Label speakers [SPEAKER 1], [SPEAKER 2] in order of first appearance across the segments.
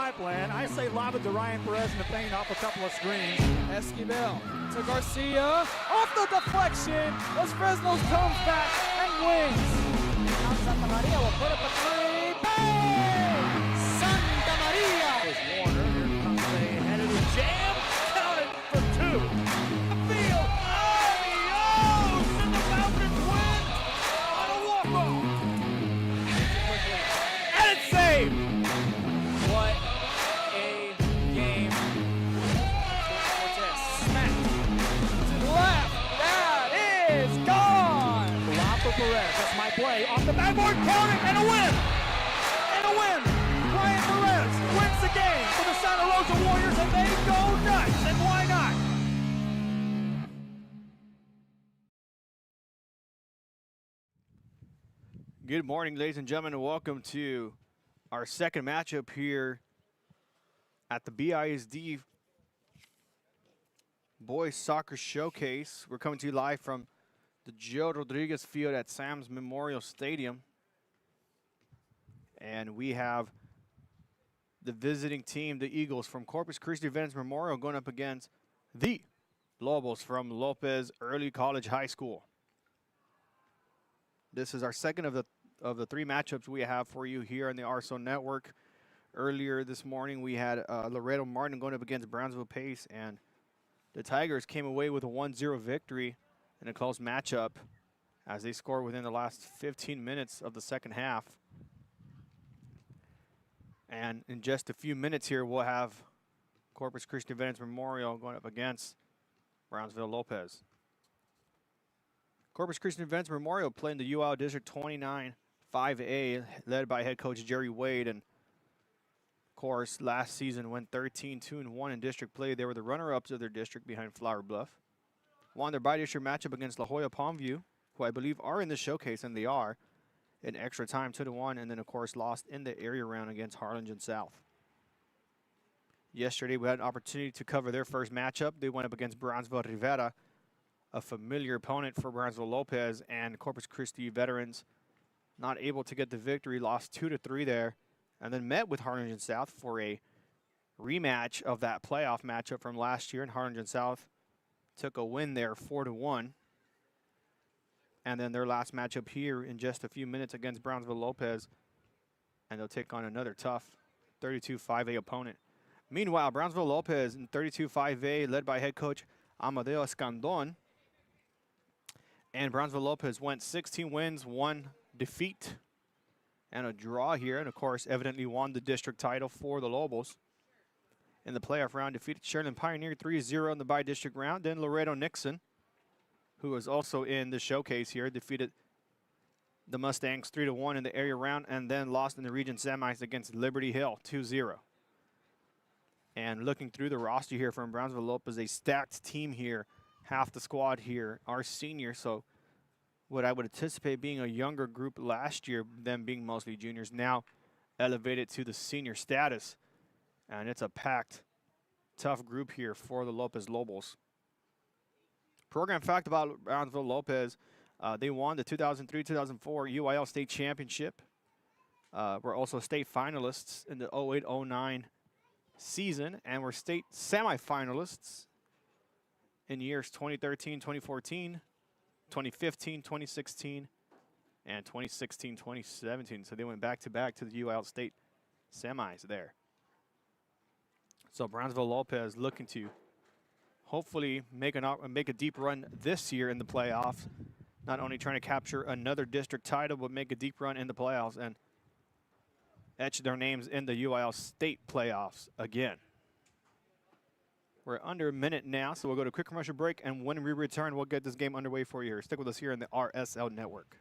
[SPEAKER 1] my plan. I say lob it to Ryan Perez in the paint off a couple of screens.
[SPEAKER 2] Esquivel to Garcia. Off the deflection. Los Fresnos comes back and wins. Now Santa Maria will put up a three. Bang! Santa Maria!
[SPEAKER 1] There's Warner. Here comes a headed jam. Counted for two. The field. Adios! And the Falcons win on a walk-off. And it's saved.
[SPEAKER 2] What a game. Smack to the left. That is gone.
[SPEAKER 1] Lob for Perez. That's my play. Off the backboard. Count it. And a win. And a win. Ryan Perez wins the game for the Santa Rosa Warriors, and they go nuts. And why not?
[SPEAKER 3] Good morning, ladies and gentlemen, and welcome to our second matchup here at the BISD Boys Soccer Showcase. We're coming to you live from the Joe Rodriguez Field at Sam's Memorial Stadium. And we have the visiting team, the Eagles from Corpus Christi Veterans Memorial, going up against the Lobos from Lopez Early College High School. This is our second of the three matchups we have for you here on the RSO Network. Earlier this morning, we had Laredo Martin going up against Brownsville Pace, and the Tigers came away with a 1-0 victory in a close matchup as they scored within the last 15 minutes of the second half. And in just a few minutes here, we'll have Corpus Christi Veterans Memorial going up against Brownsville Lopez. Corpus Christi Veterans Memorial playing the UL District 29 5A, led by head coach Jerry Wade. And of course, last season went 13-2-1 in district play. They were the runner-ups of their district behind Flower Bluff. Won their bi-district matchup against La Jolla Palmview, who I believe are in the showcase, and they are, in extra time 2-1, and then of course lost in the area round against Harlingen South. Yesterday we had an opportunity to cover their first matchup. They went up against Brownsville Rivera, a familiar opponent for Brownsville Lopez, and Corpus Christi veterans not able to get the victory, lost 2-3 there, and then met with Harlingen South for a rematch of that playoff matchup from last year, and Harlingen South took a win there 4-1. And then their last matchup here in just a few minutes against Brownsville Lopez, and they'll take on another tough 32-5A opponent. Meanwhile, Brownsville Lopez in 32-5A, led by head coach Amadeo Escandon. And Brownsville Lopez went 16 wins, 1 defeat, and a draw here. And of course, evidently won the district title for the Lobos. In the playoff round, defeated Sherland Pioneer 3-0 in the bi-district round. Then Laredo Nixon, who was also in the showcase here, defeated the Mustangs 3-1 in the area round, and then lost in the region semis against Liberty Hill 2-0. And looking through the roster here from Brownsville Lopez, a stacked team here. Half the squad here are seniors, so what I would anticipate being a younger group last year, them being mostly juniors, now elevated to the senior status. And it's a packed, tough group here for the Lopez Lobos. Program fact about Brownsville Lopez, they won the 2003-2004 UIL State Championship. Were also state finalists in the 08-09 season, and were state semifinalists in years 2013, 2014, 2015, 2016, and 2016, 2017. So they went back-to-back to the UIL State semis there. So Brownsville Lopez looking to hopefully make a deep run this year in the playoffs. Not only trying to capture another district title, but make a deep run in the playoffs and etch their names in the UIL State playoffs again. We're under a minute now, so we'll go to a quick commercial break, and when we return, we'll get this game underway for you here. Stick with us here in the RSL Network.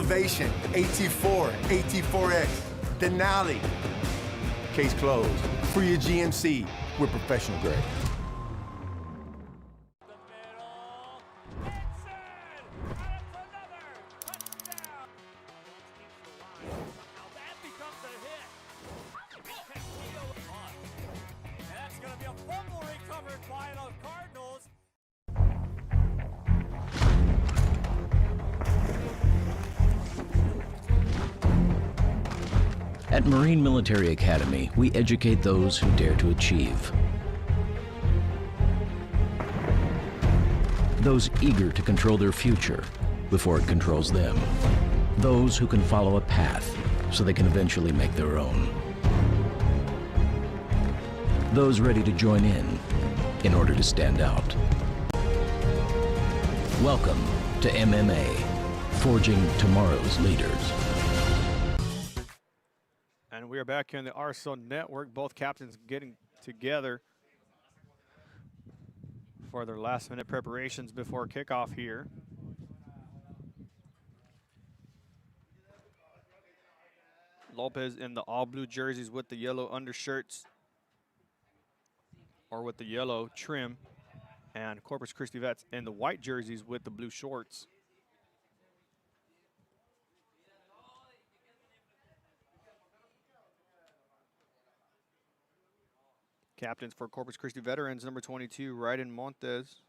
[SPEAKER 4] Elevation, AT4, AT4X, Denali. Case closed. For your GMC, we're professional grade.
[SPEAKER 5] At Marine Military Academy, we educate those who dare to achieve. Those eager to control their future before it controls them. Those who can follow a path so they can eventually make their own. Those ready to join in order to stand out. Welcome to MMA, forging tomorrow's leaders.
[SPEAKER 3] And we are back here in the RSL Network. Both captains getting together for their last-minute preparations before kickoff here. Lopez in the all-blue jerseys with the yellow undershirts, or with the yellow trim, and Corpus Christi Vets in the white jerseys with the blue shorts. Captains for Corpus Christi Veterans, number 22, Raiden Montes,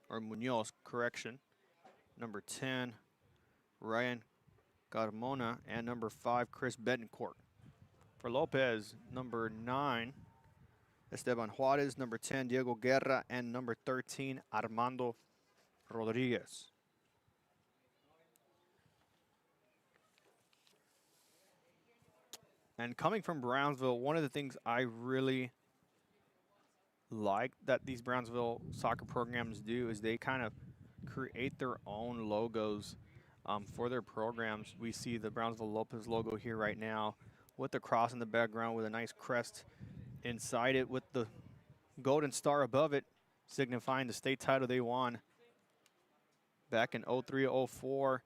[SPEAKER 3] or Munoz, correction. Number 10, Ryan Carmona, and number 5, Chris Betancourt. For Lopez, number 9, Esteban Juarez, number 10, Diego Guerra, and number 13, Armando Rodriguez. And coming from Brownsville, one of the things I really like that these Brownsville soccer programs do is they kind of create their own logos for their programs. We see the Brownsville Lopez logo here right now with the cross in the background with a nice crest inside it with the golden star above it, signifying the state title they won back in 03-04.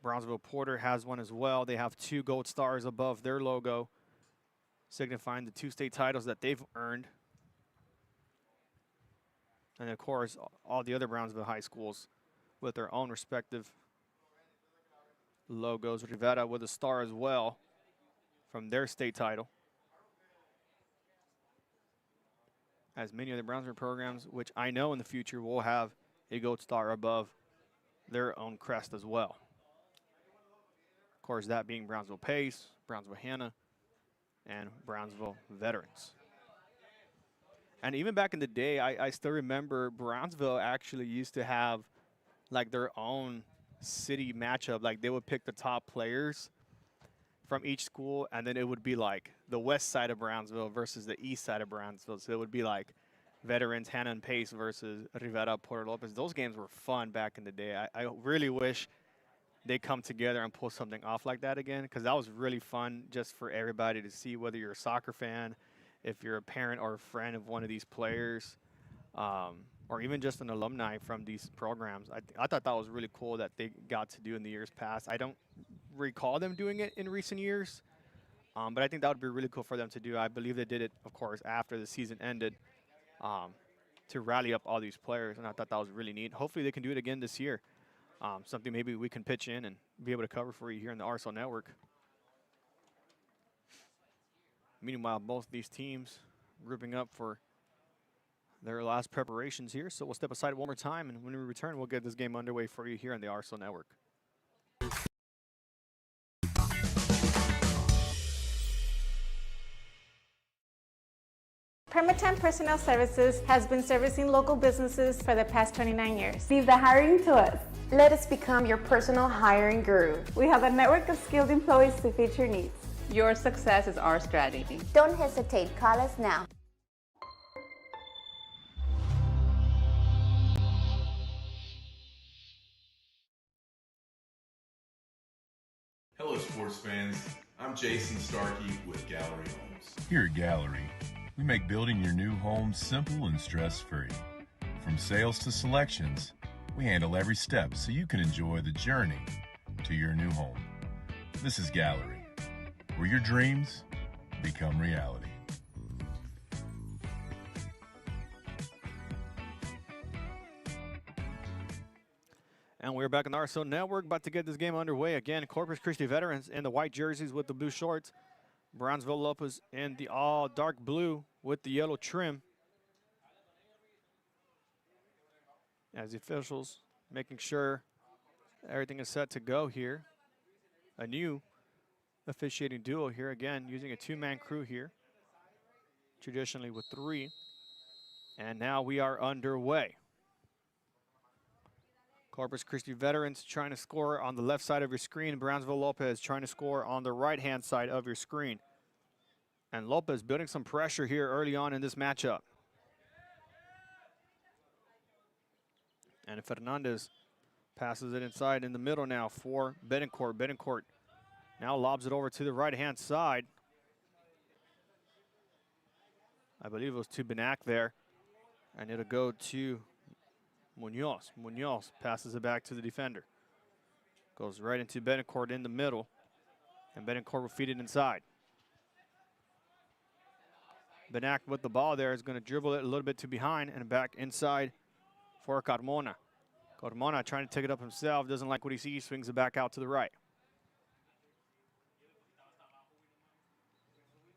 [SPEAKER 3] Brownsville Porter has one as well. They have 2 gold stars above their logo, signifying the 2 state titles that they've earned. And of course, all the other Brownsville high schools with their own respective logos. Rivera with a star as well from their state title. As many of the Brownsville programs, which I know in the future will have a gold star above their own crest as well. Of course, that being Brownsville Pace, Brownsville Hannah, and Brownsville Veterans. And even back in the day, I still remember Brownsville actually used to have like their own city matchup. Like they would pick the top players from each school, and then it would be like the west side of Brownsville versus the east side of Brownsville. So it would be like Veterans, Hannah and Pace versus Rivera, Porter Lopez. Those games were fun back in the day. I really wish they come together and pull something off like that again, because that was really fun just for everybody to see, whether you're a soccer fan, if you're a parent or a friend of one of these players, or even just an alumni from these programs. I thought that was really cool that they got to do in the years past. I don't recall them doing it in recent years, but I think that would be really cool for them to do. I believe they did it, of course, after the season ended, to rally up all these players, and I thought that was really neat. Hopefully they can do it again this year. Something maybe we can pitch in and be able to cover for you here in the RSL Network. Meanwhile, both these teams grouping up for their last preparations here. So we'll step aside one more time, and when we return, we'll get this game underway for you here on the RSL Network.
[SPEAKER 6] Permatemp Personnel Services has been servicing local businesses for the past 29 years.
[SPEAKER 7] Leave the hiring to us. Let us become your personal hiring guru.
[SPEAKER 6] We have a network of skilled employees to fit your needs.
[SPEAKER 8] Your success is our strategy.
[SPEAKER 7] Don't hesitate, call us now.
[SPEAKER 9] Hello sports fans, I'm Jason Starkey with Gallery Homes.
[SPEAKER 10] Here at Gallery, we make building your new home simple and stress-free. From sales to selections, We handle every step so you can enjoy the journey to your new home. This is Gallery, where your dreams become reality.
[SPEAKER 3] And we're back on the RSO Network, about to get this game underway again. Corpus Christi veterans in the white jerseys with the blue shorts. Brownsville Lopez in the all dark blue with the yellow trim. As the officials making sure everything is set to go here. A new officiating duo here, again, using a two-man crew here. Traditionally with three. And now we are underway. Corpus Christi veterans trying to score on the left side of your screen. Brownsville Lopez trying to score on the right-hand side of your screen. And Lopez building some pressure here early on in this matchup. And Fernandez passes it inside in the middle now for Betancourt. Betancourt now lobs it over to the right-hand side. I believe it was to Benak there. And it'll go to Munoz. Munoz passes it back to the defender. Goes right into Betancourt in the middle. And Betancourt will feed it inside. Benak with the ball there is going to dribble it a little bit to behind and back inside for Carmona. Carmona trying to take it up himself. Doesn't like what he sees. Swings it back out to the right.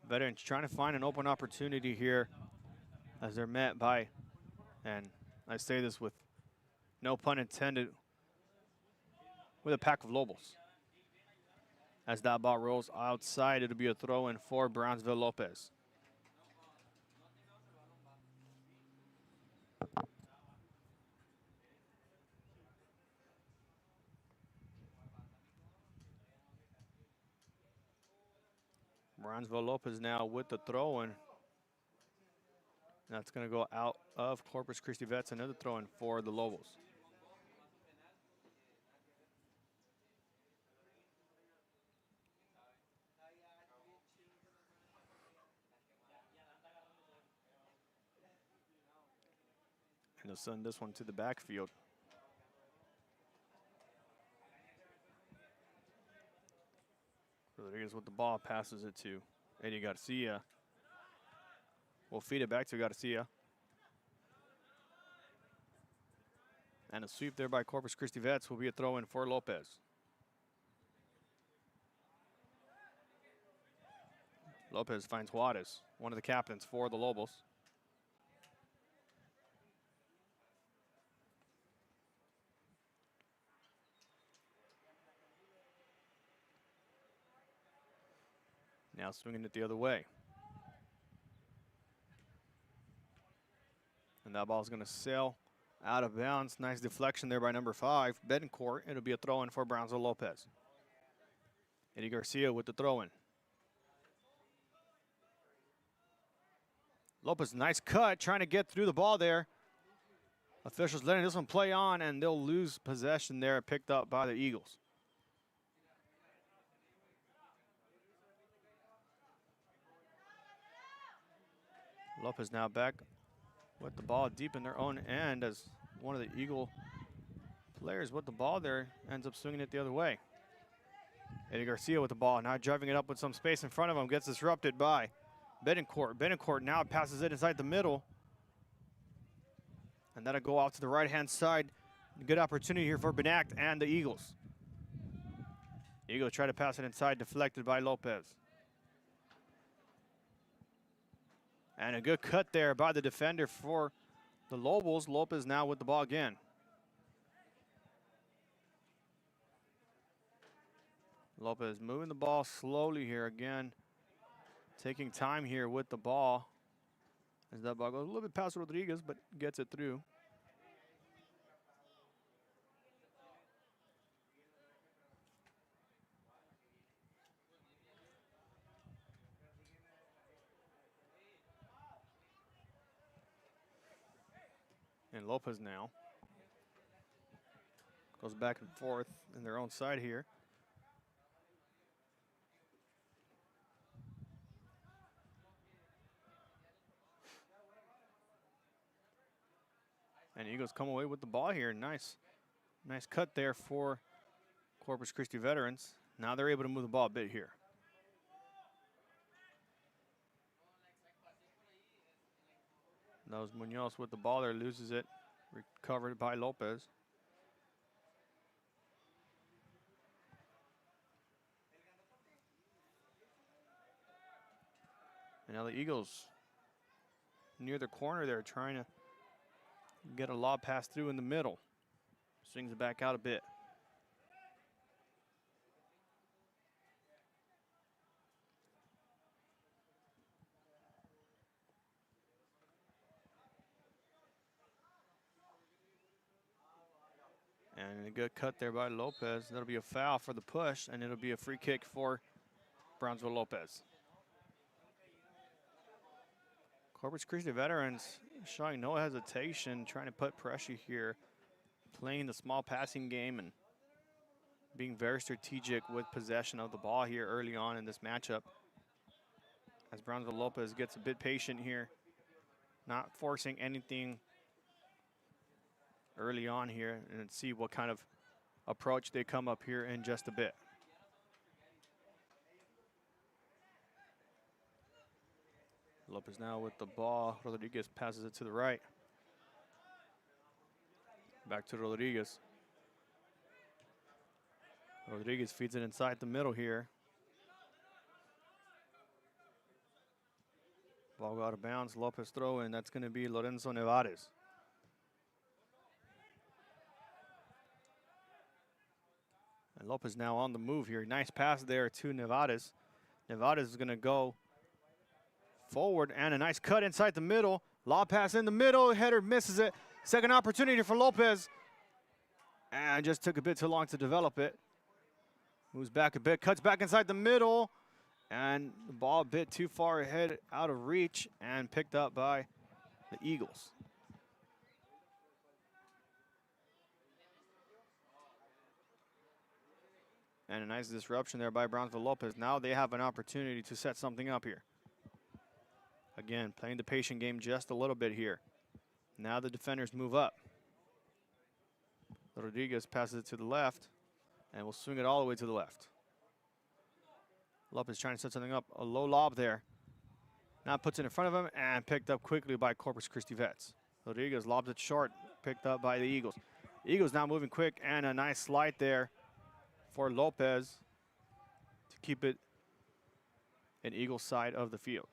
[SPEAKER 3] Veterans trying to find an open opportunity here as they're met by, and I say this with no pun intended, with a pack of Lobos. As that ball rolls outside, it'll be a throw-in for Brownsville Lopez. Brownsville Lopez now with the throw-in. That's going to go out of Corpus Christi Vets. Another throw-in for the Lobos. And they'll send this one to the backfield. Rodriguez with the ball, passes it to Eddie Garcia. We'll feed it back to Garcia. And a sweep there by Corpus Christi Vets will be a throw-in for Lopez. Lopez finds Juarez, one of the captains for the Lobos. Now swinging it the other way. And that ball's going to sail out of bounds. Nice deflection there by number 5, Betancourt. It'll be a throw-in for Brownsville Lopez. Eddie Garcia with the throw-in. Lopez, nice cut, trying to get through the ball there. Officials letting this one play on, and they'll lose possession there, picked up by the Eagles. Lopez now back with the ball deep in their own end as one of the Eagle players with the ball there ends up swinging it the other way. Eddie Garcia with the ball, now driving it up with some space in front of him, gets disrupted by Betancourt. Betancourt now passes it inside the middle. And that'll go out to the right-hand side. Good opportunity here for Benak and the Eagles. Eagles try to pass it inside, deflected by Lopez. And a good cut there by the defender for the Lobos. Lopez now with the ball again. Lopez moving the ball slowly here again. Taking time here with the ball. As that ball goes a little bit past Rodriguez, but gets it through. And Lopez now goes back and forth in their own side here. And Eagles come away with the ball here. Nice Nice cut there for Corpus Christi veterans. Now they're able to move the ball a bit here. That was Munoz with the ball there, loses it. Recovered by Lopez. And now the Eagles near the corner there, trying to get a lob pass through in the middle. Swings it back out a bit. And a good cut there by Lopez. That'll be a foul for the push, and it'll be a free kick for Brownsville Lopez. Corpus Christi veterans showing no hesitation, trying to put pressure here, playing the small passing game and being very strategic with possession of the ball here early on in this matchup. As Brownsville Lopez gets a bit patient here, not forcing anything early on here, and see what kind of approach they come up here in just a bit. Lopez now with the ball. Rodriguez passes it to the right. Back to Rodriguez. Rodriguez feeds it inside the middle here. Ball got out of bounds. Lopez throw in. That's going to be Lorenzo Nevares. And Lopez now on the move here. Nice pass there to Nevares. Nevares is going to go forward, and a nice cut inside the middle. Lob pass in the middle. Header misses it. Second opportunity for Lopez. And just took a bit too long to develop it. Moves back a bit. Cuts back inside the middle. And the ball a bit too far ahead, out of reach, and picked up by the Eagles. And a nice disruption there by Brownsville Lopez. Now they have an opportunity to set something up here. Again, playing the patient game just a little bit here. Now the defenders move up. Rodriguez passes it to the left, and will swing it all the way to the left. Lopez trying to set something up. A low lob there. Now puts it in front of him, and picked up quickly by Corpus Christi Vets. Rodriguez lobs it short, picked up by the Eagles. Eagles now moving quick, and a nice slide there for Lopez to keep it in Eagles' side of the field.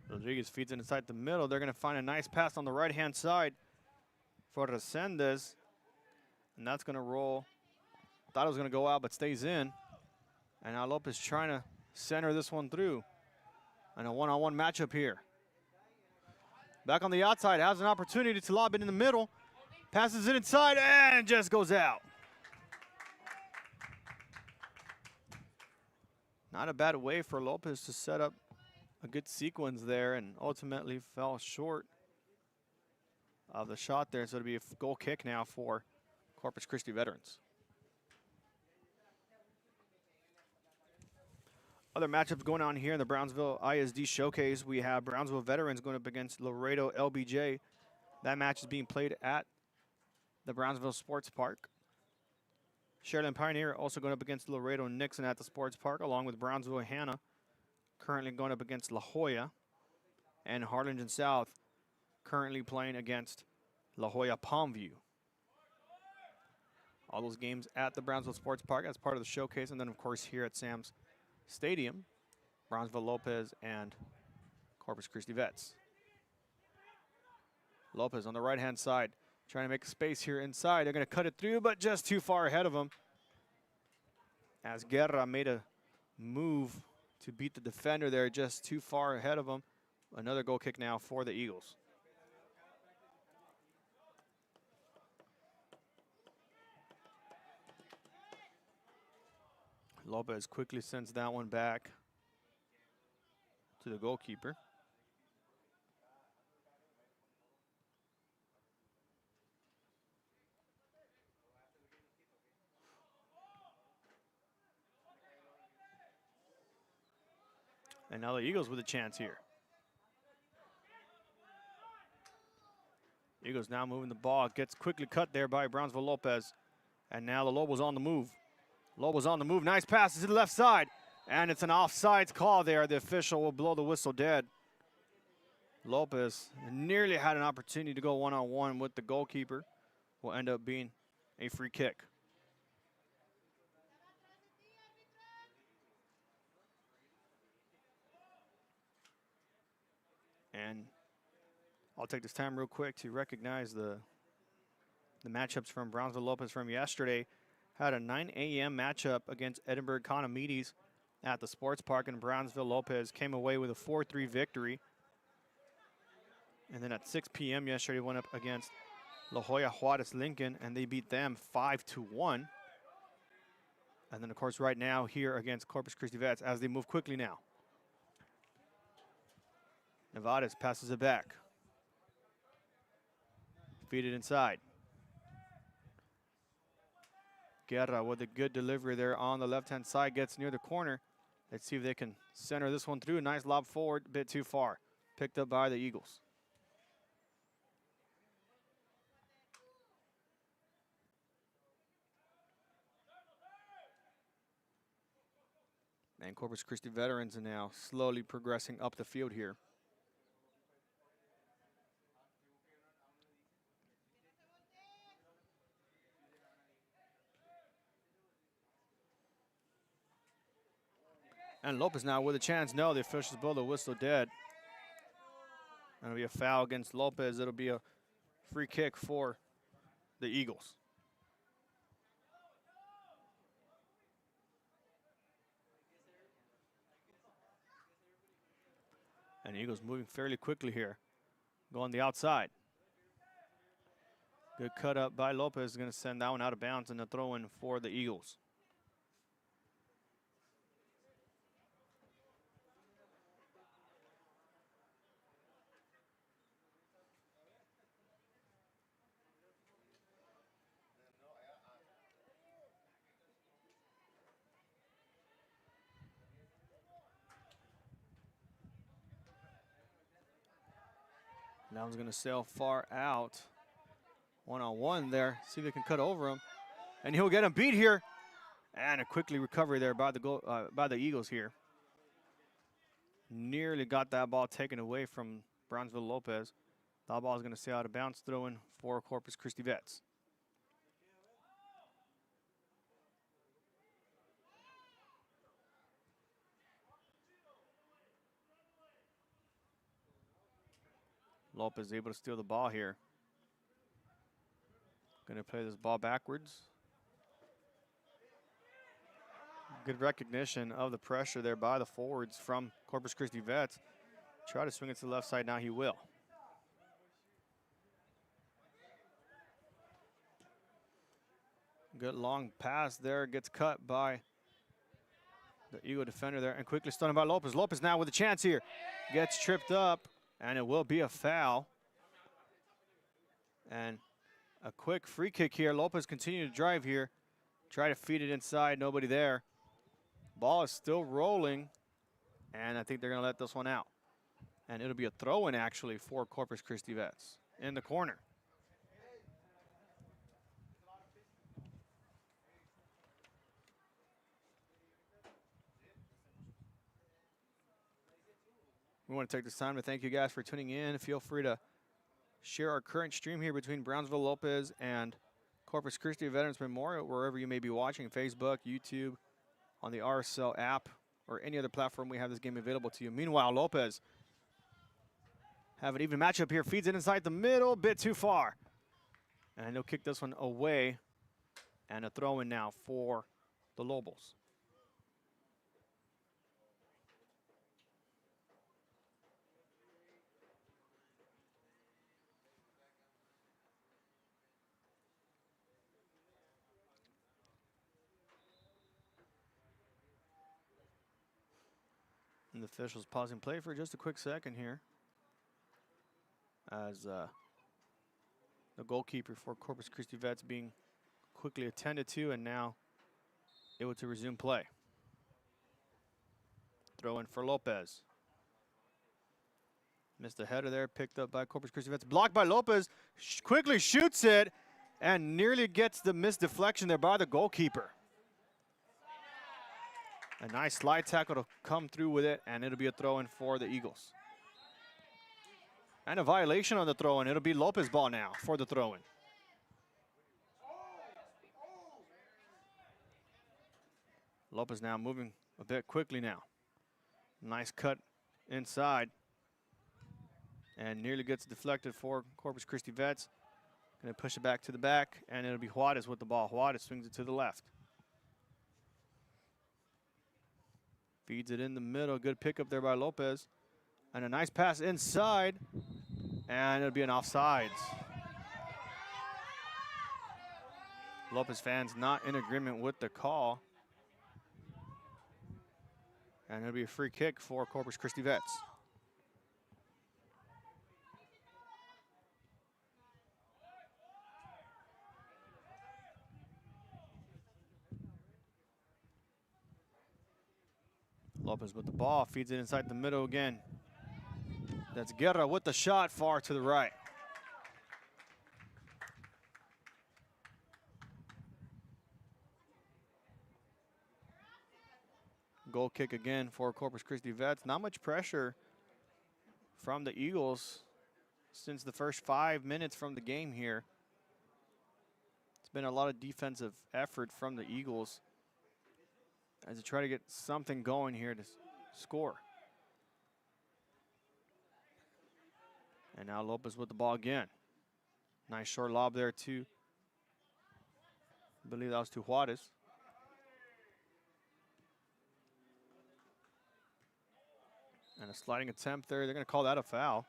[SPEAKER 3] Rodriguez feeds it inside the middle. They're going to find a nice pass on the right-hand side for Resendez. And that's going to roll. Thought it was going to go out, but stays in. And now Lopez trying to center this one through. And a one-on-one matchup here. Back on the outside, has an opportunity to lob it in the middle. Passes it inside, and just goes out. Not a bad way for Lopez to set up a good sequence there, and ultimately fell short of the shot there. So it'll be a goal kick now for Corpus Christi veterans. Other matchups going on here in the Brownsville ISD Showcase. We have Brownsville veterans going up against Laredo LBJ. That match is being played at the Brownsville Sports Park. Sharyland Pioneer also going up against Laredo Nixon at the Sports Park, along with Brownsville Hannah currently going up against La Jolla. And Harlingen South currently playing against La Jolla Palmview. All those games at the Brownsville Sports Park as part of the showcase. And then, of course, here at Sam's Stadium, Brownsville Lopez and Corpus Christi Vets. Lopez on the right-hand side, trying to make space here inside. They're going to cut it through, but just too far ahead of him. As Guerra made a move to beat the defender there, just too far ahead of him. Another goal kick now for the Eagles. Lopez quickly sends that one back to the goalkeeper. And now the Eagles with a chance here. Eagles now moving the ball. Gets quickly cut there by Brownsville Lopez. And now the Lobos on the move. Lobos on the move. Nice pass to the left side. And it's an offsides call there. The official will blow the whistle dead. Lopez nearly had an opportunity to go one-on-one with the goalkeeper. Will end up being a free kick. And I'll take this time real quick to recognize the matchups from Brownsville Lopez from yesterday. Had a 9 a.m. matchup against Edinburgh Economides at the Sports Park in Brownsville. Lopez came away with a 4-3 victory. And then at 6 p.m. yesterday went up against La Jolla Juarez Lincoln, and they beat them 5-1. And then, of course, right now here against Corpus Christi Vets as they move quickly now. Nevades passes it back. Feed it inside. Guerra with a good delivery there on the left-hand side. Gets near the corner. Let's see if they can center this one through. Nice lob forward, a bit too far. Picked up by the Eagles. And Corpus Christi veterans are now slowly progressing up the field here. And Lopez now with a chance. No, the officials blow the whistle dead. That'll be a foul against Lopez. It'll be a free kick for the Eagles. And the Eagles moving fairly quickly here. Going the outside. Good cut up by Lopez. Is going to send that one out of bounds and a throw in for the Eagles. That one's going to sail far out. One-on-one there. See if they can cut over him. And he'll get him beat here. And a quickly recovery there by the Eagles here. Nearly got that ball taken away from Brownsville Lopez. That ball is going to sail out of bounds. Throw in for Corpus Christi Vets. Lopez able to steal the ball here. Going to play this ball backwards. Good recognition of the pressure there by the forwards from Corpus Christi Vets. Try to swing it to the left side. Now he will. Good long pass there. Gets cut by the Eagle defender there. And quickly stunned by Lopez. Lopez now with a chance here. Gets tripped up. And it will be a foul. And a quick free kick here. Lopez continue to drive here. Try to feed it inside. Nobody there. Ball is still rolling. And I think they're going to let this one out. And it'll be a throw-in, actually, for Corpus Christi Vets in the corner. We want to take this time to thank you guys for tuning in. Feel free to share our current stream here between Brownsville Lopez and Corpus Christi Veterans Memorial, wherever you may be watching, Facebook, YouTube, on the RSL app, or any other platform we have this game available to you. Meanwhile, Lopez have an even matchup here. Feeds it inside the middle, bit too far. And he'll kick this one away. And a throw-in now for the Lobos. And the officials pausing play for just a quick second here as the goalkeeper for Corpus Christi Vets being quickly attended to and now able to resume play. Throw in for Lopez. Missed the header there, picked up by Corpus Christi Vets. Blocked by Lopez, quickly shoots it, and nearly gets the missed deflection there by the goalkeeper. A nice slide tackle to come through with it, and it'll be a throw-in for the Eagles. And a violation on the throw-in. It'll be Lopez ball now for the throw-in. Lopez now moving a bit quickly now. Nice cut inside. And nearly gets deflected for Corpus Christi Vets. Going to push it back to the back, and it'll be Juarez with the ball. Juarez swings it to the left. Feeds it in the middle. Good pickup there by Lopez. And a nice pass inside. And it'll be an offsides. Lopez fans not in agreement with the call. And it'll be a free kick for Corpus Christi Vets. Lopez with the ball, feeds it inside the middle again. That's Guerra with the shot far to the right. Goal kick again for Corpus Christi Vets. Not much pressure from the Eagles since the first 5 minutes from the game here. It's been a lot of defensive effort from the Eagles as they try to get something going here to score. And now Lopez with the ball again. Nice short lob there too. I believe that was to Juarez. And a sliding attempt there. They're going to call that a foul.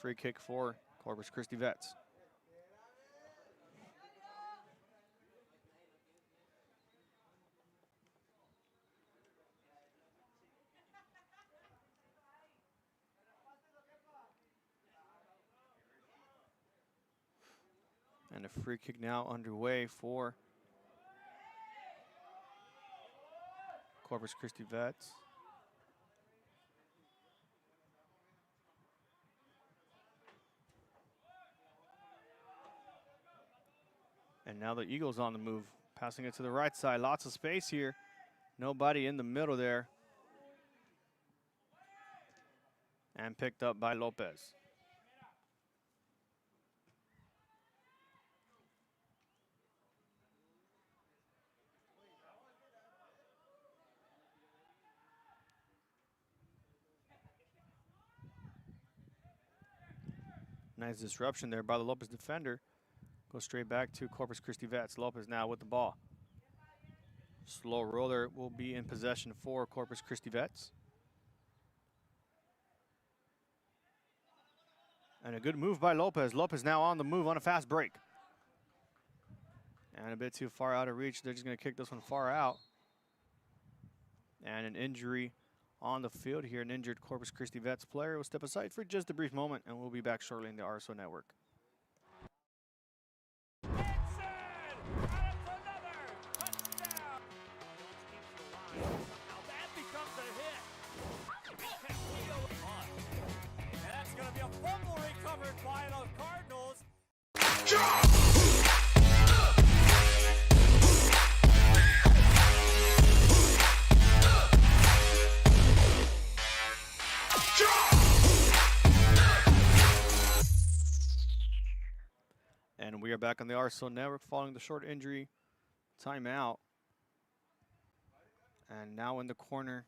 [SPEAKER 3] Free kick for Corpus Christi Vets. And a free kick now underway for Corpus Christi Vets. And now the Eagles on the move, passing it to the right side. Lots of space here. Nobody in the middle there. And picked up by Lopez. Nice disruption there by the Lopez defender. Goes straight back to Corpus Christi Vets. Lopez now with the ball. Slow roller will be in possession for Corpus Christi Vets. And a good move by Lopez. Lopez now on the move on a fast break. And a bit too far out of reach. They're just going to kick this one far out. And an injury on the field here. An injured Corpus Christi Vets player will step aside for just a brief moment, and we'll be back shortly in the RSO Network. And we are back on the RSO Network following the short injury timeout. And now in the corner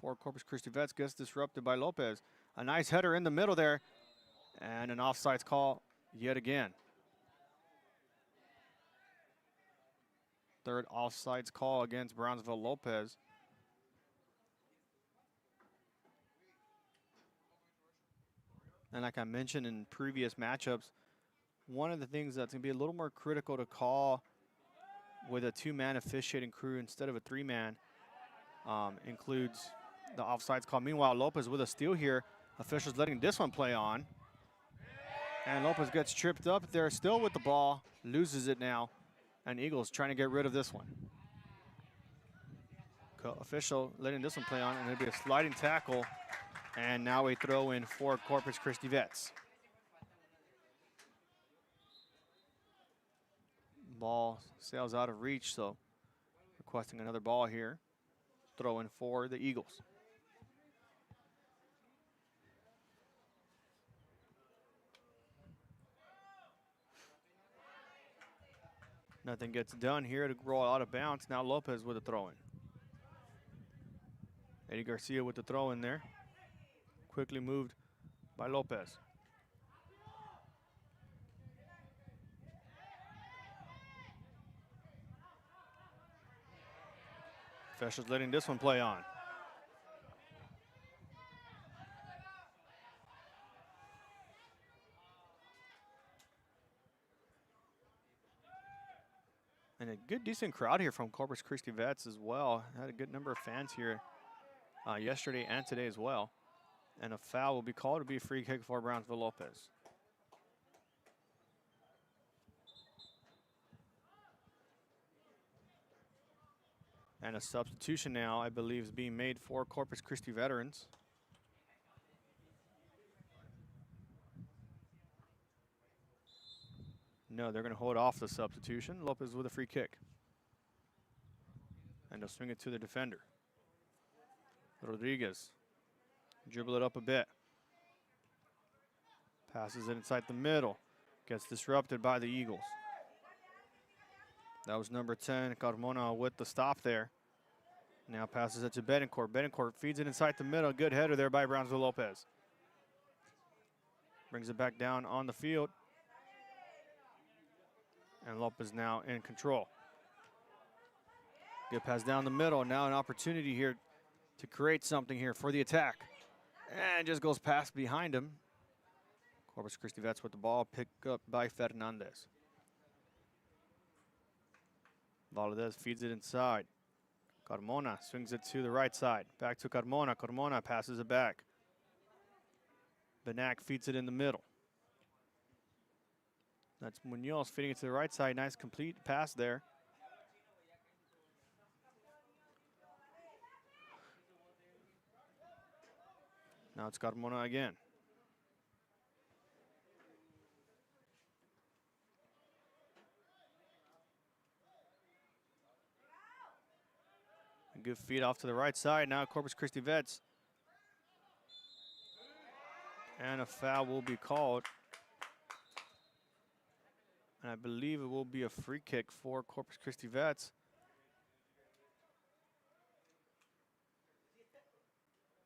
[SPEAKER 3] for Corpus Christi Vets, gets disrupted by Lopez. A nice header in the middle there, and an offsides call yet again. Third offsides call against Brownsville Lopez. And like I mentioned in previous matchups, one of the things that's going to be a little more critical to call with a two-man officiating crew instead of a three-man includes the offsides call. Meanwhile, Lopez with a steal here. Officials letting this one play on. And Lopez gets tripped up there, still with the ball, loses it now. And Eagles trying to get rid of this one. Official letting this one play on, and it'll be a sliding tackle. And now a throw in for Corpus Christi Vets. Ball sails out of reach, so requesting another ball here. Throw in for the Eagles. Nothing gets done here to roll out of bounds. Now Lopez with a throw in. Eddie Garcia with the throw in there. Quickly moved by Lopez. Officials letting this one play on. And a good, decent crowd here from Corpus Christi Vets as well. Had a good number of fans here yesterday and today as well. And a foul will be called to be a free kick for Brownsville Lopez. And a substitution now, I believe, is being made for Corpus Christi veterans. No, they're going to hold off the substitution. Lopez with a free kick. And they'll swing it to the defender. Rodriguez. Dribble it up a bit. Passes it inside the middle. Gets disrupted by the Eagles. That was number 10, Carmona, with the stop there. Now passes it to Betancourt. Betancourt feeds it inside the middle. Good header there by Brownsville Lopez. Brings it back down on the field. And Lopez now in control. Good pass down the middle. Now an opportunity here to create something here for the attack. And just goes past behind him. Corpus Christi Vets with the ball, picked up by Fernandez. Valdez feeds it inside. Carmona swings it to the right side. Back to Carmona. Carmona passes it back. Benak feeds it in the middle. That's Munoz feeding it to the right side. Nice complete pass there. Now it's Carmona again. A good feed off to the right side. Now Corpus Christi Vets. And a foul will be called. And I believe it will be a free kick for Corpus Christi Vets.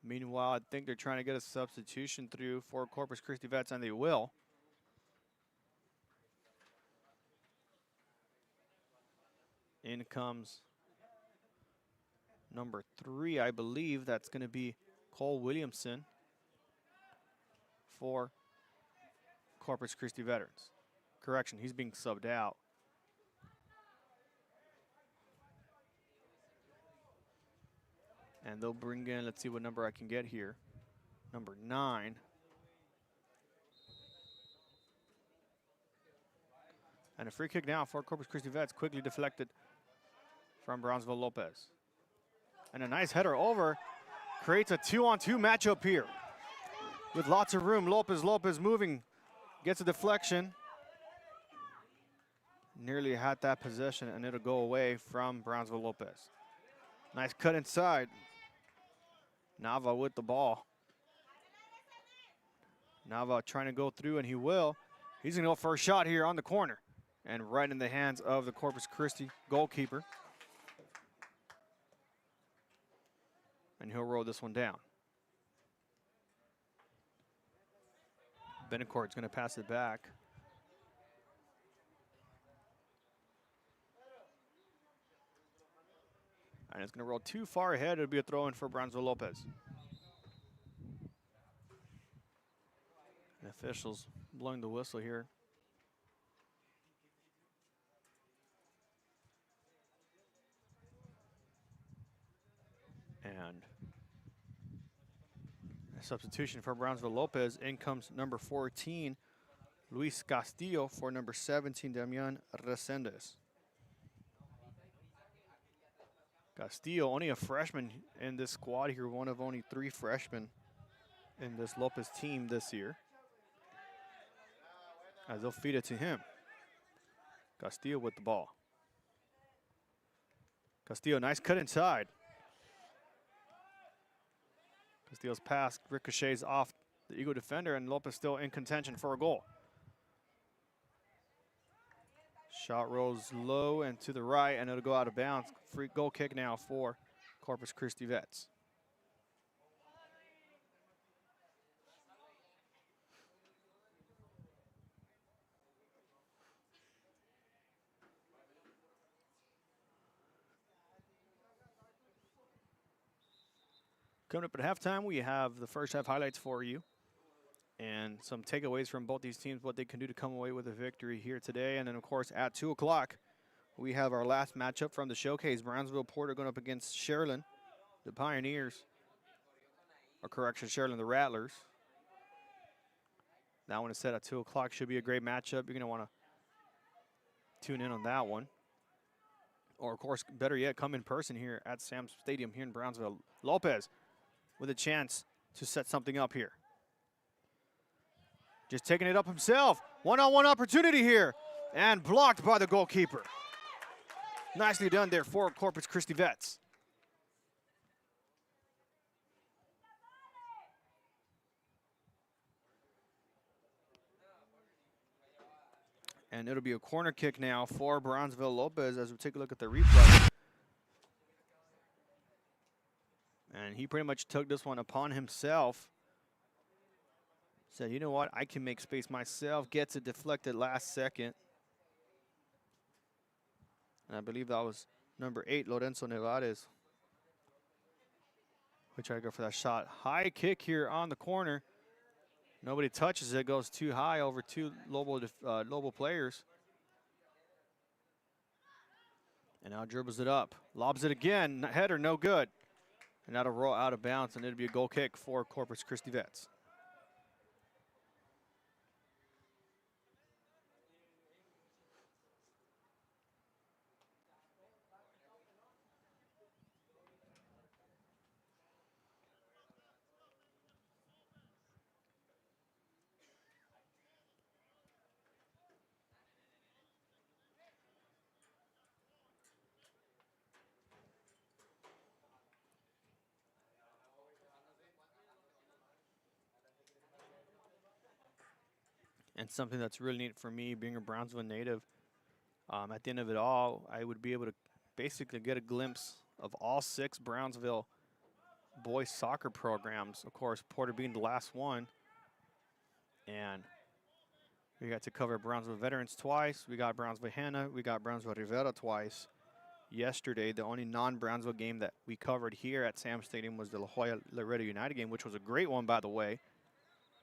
[SPEAKER 3] Meanwhile, I think they're trying to get a substitution through for Corpus Christi Vets, and they will. In comes number 3, I believe. That's going to be Cole Williamson for Corpus Christi Veterans. Correction, he's being subbed out. And they'll bring in, let's see what number I can get here. Number 9. And a free kick now for Corpus Christi Vets, quickly deflected from Brownsville Lopez. And a nice header over, creates a 2-on-2 matchup here. With lots of room, Lopez moving, gets a deflection. Nearly had that possession, and it'll go away from Brownsville Lopez. Nice cut inside. Nava with the ball. Nava trying to go through, and he will. He's going to go for a shot here on the corner. And right in the hands of the Corpus Christi goalkeeper. And he'll roll this one down. Betancourt's going to pass it back. And it's going to roll too far ahead. It'll be a throw-in for Brownsville Lopez. And officials blowing the whistle here. And a substitution for Brownsville Lopez. In comes number 14, Luis Castillo, for number 17, Damian Resendez. Castillo, only a freshman in this squad here, one of only 3 freshmen in this Lopez team this year. As they'll feed it to him. Castillo with the ball. Castillo, nice cut inside. Castillo's pass ricochets off the Eagle defender, and Lopez still in contention for a goal. Shot rolls low and to the right, and it'll go out of bounds. Free goal kick now for Corpus Christi Vets. Coming up at halftime, we have the first half highlights for you and some takeaways from both these teams, what they can do to come away with a victory here today. And then, of course, at 2 o'clock, we have our last matchup from the showcase. Brownsville Porter going up against Sherlin, the Pioneers. Or correction, Sherlin, the Rattlers. That one is set at 2 o'clock. Should be a great matchup. You're going to want to tune in on that one. Or, of course, better yet, come in person here at Sam's Stadium here in Brownsville. Lopez with a chance to set something up here. Just taking it up himself. One-on-one opportunity here. And blocked by the goalkeeper. Nicely done there for Corpus Christi Vets. And it'll be a corner kick now for Brownsville Lopez as we take a look at the replay. And he pretty much took this one upon himself. Said, you know what, I can make space myself. Gets it deflected last second. And I believe that was number 8, Lorenzo Nevares, who tried to go for that shot. High kick here on the corner. Nobody touches it. Goes too high over 2 Lobo players. And now dribbles it up. Lobs it again. Header, no good. And that'll roll out of bounds, and it'll be a goal kick for Corpus Christi Vets. And something that's really neat for me, being a Brownsville native, at the end of it all, I would be able to basically get a glimpse of all 6 Brownsville boys soccer programs. Of course, Porter being the last one. And we got to cover Brownsville Veterans twice. We got Brownsville Hanna. We got Brownsville Rivera twice. Yesterday, the only non-Brownsville game that we covered here at Sam Stadium was the La Jolla Laredo United game, which was a great one, by the way.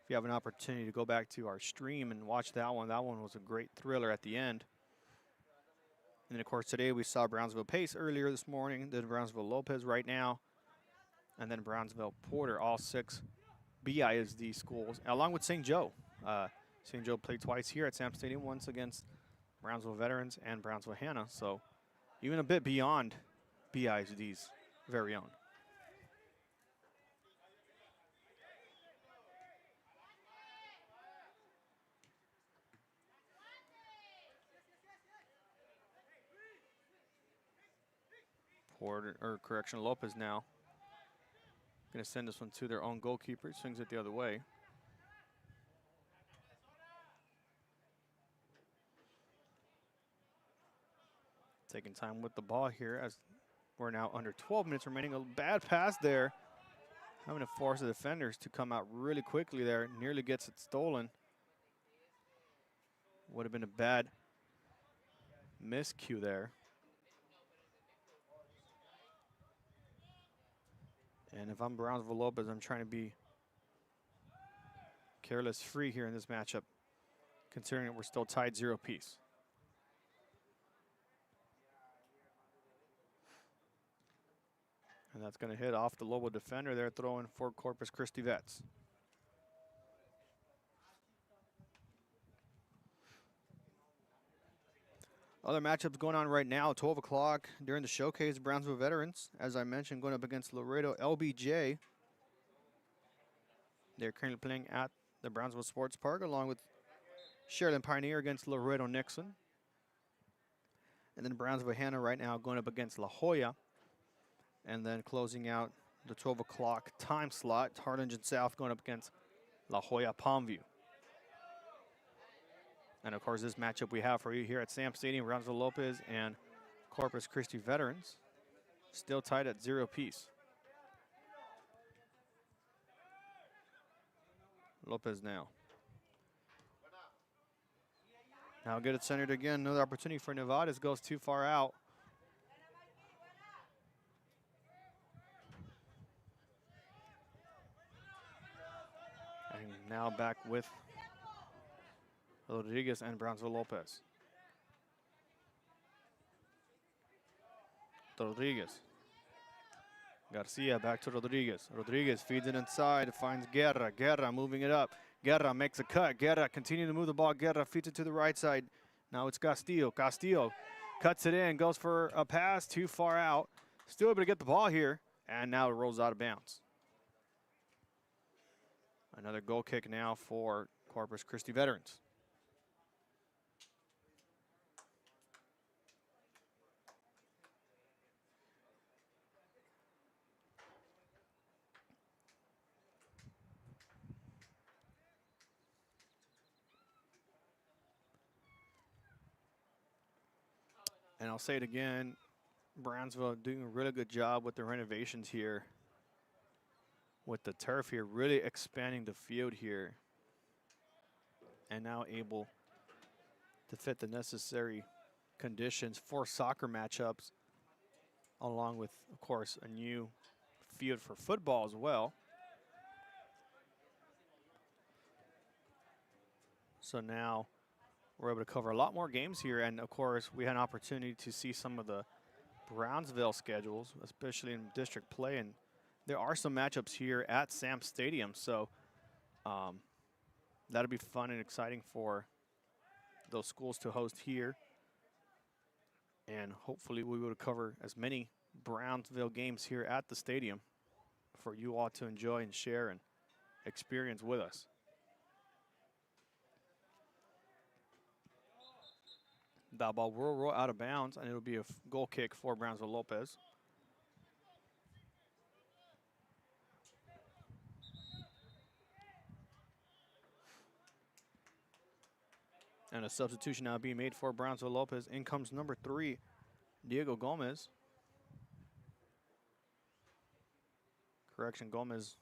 [SPEAKER 3] If you have an opportunity to go back to our stream and watch that one was a great thriller at the end. And then, of course, today we saw Brownsville Pace earlier this morning, then Brownsville Lopez right now, and then Brownsville Porter, all 6 BISD schools, along with St. Joe. St. Joe played twice here at Sam Stadium, once against Brownsville Veterans and Brownsville Hanna, so even a bit beyond BISD's very own. Lopez now going to send this one to their own goalkeeper. Swings it the other way. Taking time with the ball here as we're now under 12 minutes remaining. A bad pass there. Having to force the defenders to come out really quickly there. Nearly gets it stolen. Would have been a bad miscue there. And if I'm Brownsville Lopez, I'm trying to be careless free here in this matchup, considering that we're still tied 0 apiece. And that's going to hit off the Lobo defender there, throwing for Corpus Christi Vets. Other matchups going on right now, 12 o'clock during the showcase, Brownsville Veterans, as I mentioned, going up against Laredo LBJ. They're currently playing at the Brownsville Sports Park, along with Sheridan Pioneer against Laredo Nixon. And then Brownsville Hannah right now going up against La Jolla. And then closing out the 12 o'clock time slot, Harlingen South going up against La Jolla Palmview. And of course, this matchup we have for you here at Sam Stadium, Brownsville Lopez and Corpus Christi Veterans, still tied at 0 apiece. Lopez now. Now get it centered again. Another opportunity for Nevadas, goes too far out. And now back with Rodriguez and Brownsville Lopez. Rodriguez. Garcia back to Rodriguez. Rodriguez feeds it inside, finds Guerra. Guerra moving it up. Guerra makes a cut. Guerra continuing to move the ball. Guerra feeds it to the right side. Now it's Castillo. Castillo cuts it in, goes for a pass, too far out. Still able to get the ball here, and now it rolls out of bounds. Another goal kick now for Corpus Christi Veterans. And I'll say it again, Brownsville doing a really good job with the renovations here. With the turf here, really expanding the field here. And now able to fit the necessary conditions for soccer matchups, along with, of course, a new field for football as well. So now we're able to cover a lot more games here, and of course we had an opportunity to see some of the Brownsville schedules, especially in district play, and there are some matchups here at Sam Stadium, so that'll be fun and exciting for those schools to host here, and hopefully we will cover as many Brownsville games here at the stadium for you all to enjoy and share and experience with us. That ball will roll out of bounds, and it'll be a goal kick for Brownsville Lopez. And a substitution now being made for Brownsville Lopez. In comes number 3, Diego Gomez. Correction, Gomez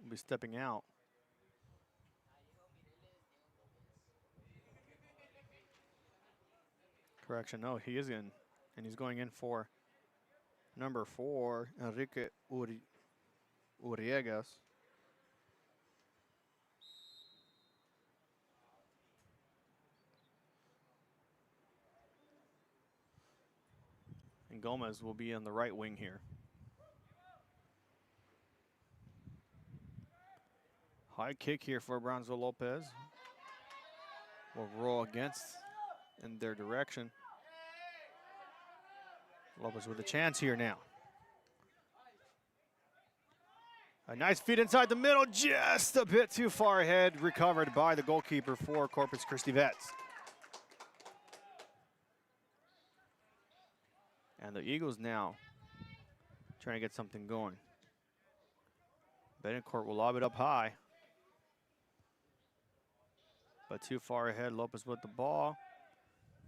[SPEAKER 3] will be stepping out. Correction, no, he is in. And he's going in for number 4, Enrique Uriegas. And Gomez will be on the right wing here. High kick here for Brownsville Lopez. Will roll against in their direction. Lopez with a chance here now. A nice feed inside the middle, just a bit too far ahead, recovered by the goalkeeper for Corpus Christi Vets. And the Eagles now trying to get something going. Betancourt will lob it up high. But too far ahead, Lopez with the ball.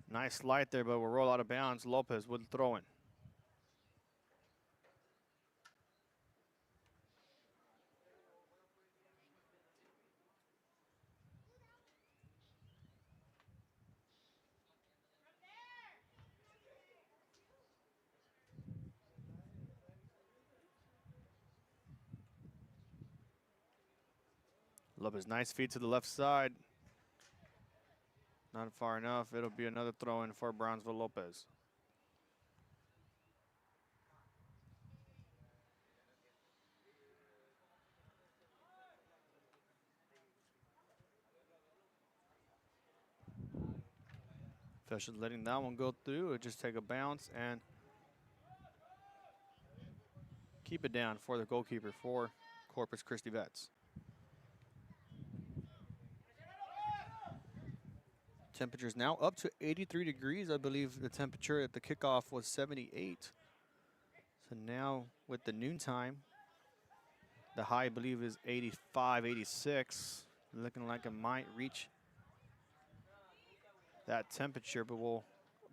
[SPEAKER 3] Nice slide there, but will roll out of bounds. Lopez with the throw-in. Lopez, nice feed to the left side. Not far enough. It'll be another throw-in for Brownsville Lopez. Officials letting that one go through. It just take a bounce and keep it down for the goalkeeper for Corpus Christi Vets. Temperatures now up to 83 degrees. I believe the temperature at the kickoff was 78. So now with the noontime, the high I believe is 85, 86. Looking like it might reach that temperature, but we'll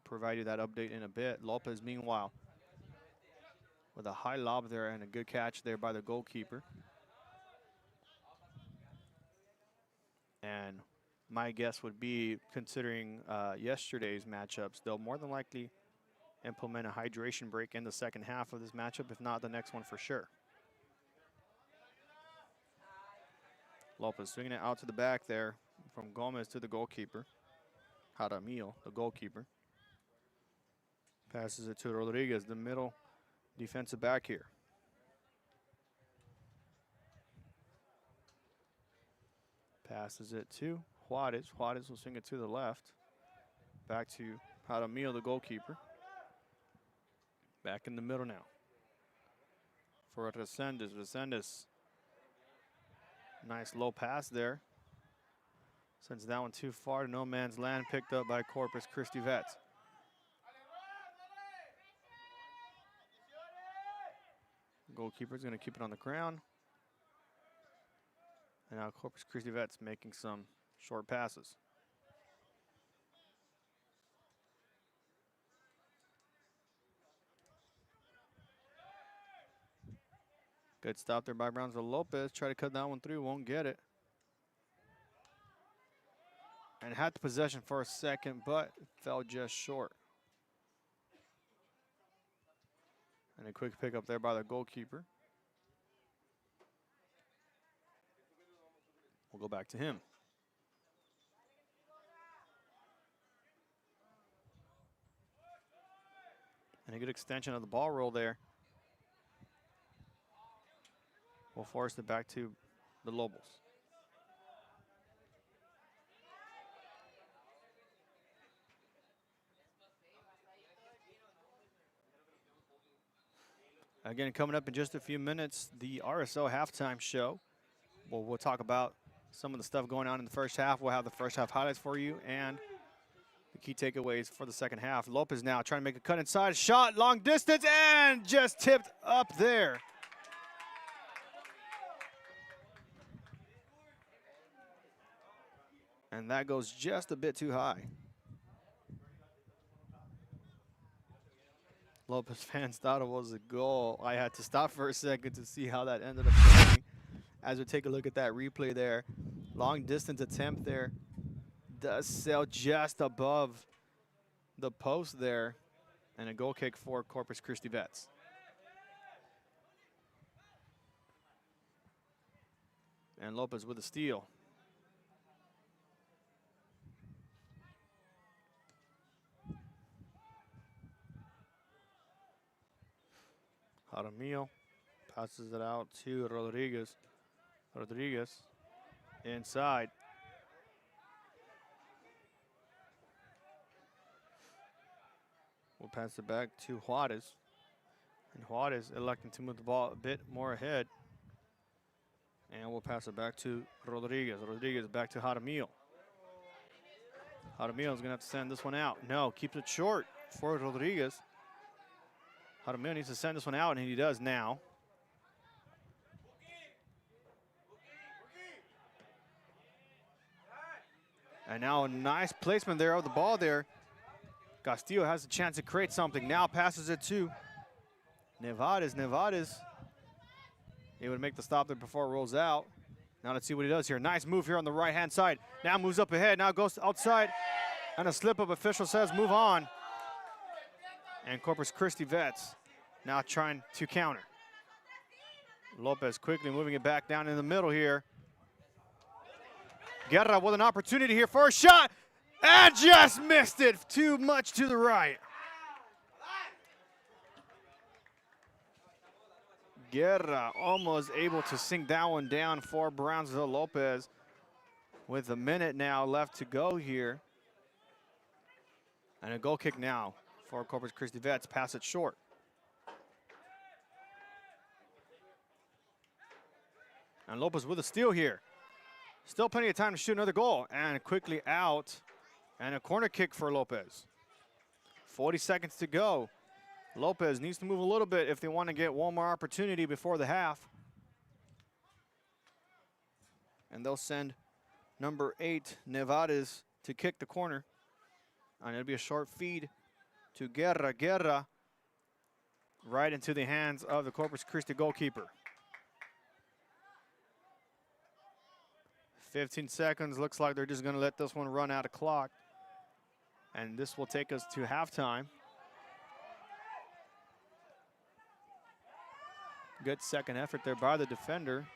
[SPEAKER 3] provide you that update in a bit. Lopez, meanwhile, with a high lob there and a good catch there by the goalkeeper. And my guess would be, considering yesterday's matchups, they'll more than likely implement a hydration break in the second half of this matchup, if not the next one for sure. Lopez swinging it out to the back there from Gomez to the goalkeeper. Jaramillo, the goalkeeper. Passes it to Rodriguez, the middle defensive back here. Passes it to Juarez. Juarez will swing it to the left. Back to Jaramillo, the goalkeeper. Back in the middle now. For Resendez. Resendez. Nice low pass there. Sends that one too far to no man's land, picked up by Corpus Christi Vets. Goalkeeper's going to keep it on the ground. And now Corpus Christi Vets making some short passes. Good stop there by Brownsville. Lopez try to cut that one through, won't get it. And had the possession for a second, but fell just short. And a quick pickup there by the goalkeeper. We'll go back to him. And a good extension of the ball roll there. We'll force it back to the Lobos. Again, coming up in just a few minutes, the RSL halftime show. We'll talk about some of the stuff going on in the first half. We'll have the first half highlights for you and the key takeaways for the second half. Lopez now trying to make a cut inside. Shot, long distance, and just tipped up there. And that goes just a bit too high. Lopez fans thought it was a goal. I had to stop for a second to see how that ended up going. As we take a look at that replay there, long distance attempt there does sail just above the post there, and a goal kick for Corpus Christi Vets. And Lopez with a steal. Jaramillo passes it out to Rodriguez. Rodriguez inside. We'll pass it back to Juarez. And Juarez electing to move the ball a bit more ahead. And we'll pass it back to Rodriguez. Rodriguez back to Jaramillo. Jaramillo is going to have to send this one out. No, keeps it short for Rodriguez. Jaramillo needs to send this one out, and he does now. And now a nice placement there of the ball there. Castillo has a chance to create something. Now passes it to Nevarez. Nevarez able to make the stop there before it rolls out. Now let's see what he does here. Nice move here on the right-hand side. Now moves up ahead. Now goes outside. And a slip-up. Official says move on. And Corpus Christi Vets now trying to counter. Lopez quickly moving it back down in the middle here. Guerra with an opportunity here for a shot. And just missed it. Too much to the right. Guerra almost able to sink that one down for Brownsville. Lopez with a minute now left to go here. And a goal kick now for Corpus Christi Vets. Pass it short. And Lopez with a steal here. Still plenty of time to shoot another goal. And quickly out. And a corner kick for Lopez. 40 seconds to go. Lopez needs to move a little bit if they want to get one more opportunity before the half. And they'll send number 8, Nevades, to kick the corner. And it'll be a short feed to Guerra. Guerra right into the hands of the Corpus Christi goalkeeper. 15 seconds. Looks like they're just going to let this one run out of clock. And this will take us to halftime. Good second effort there by the defender.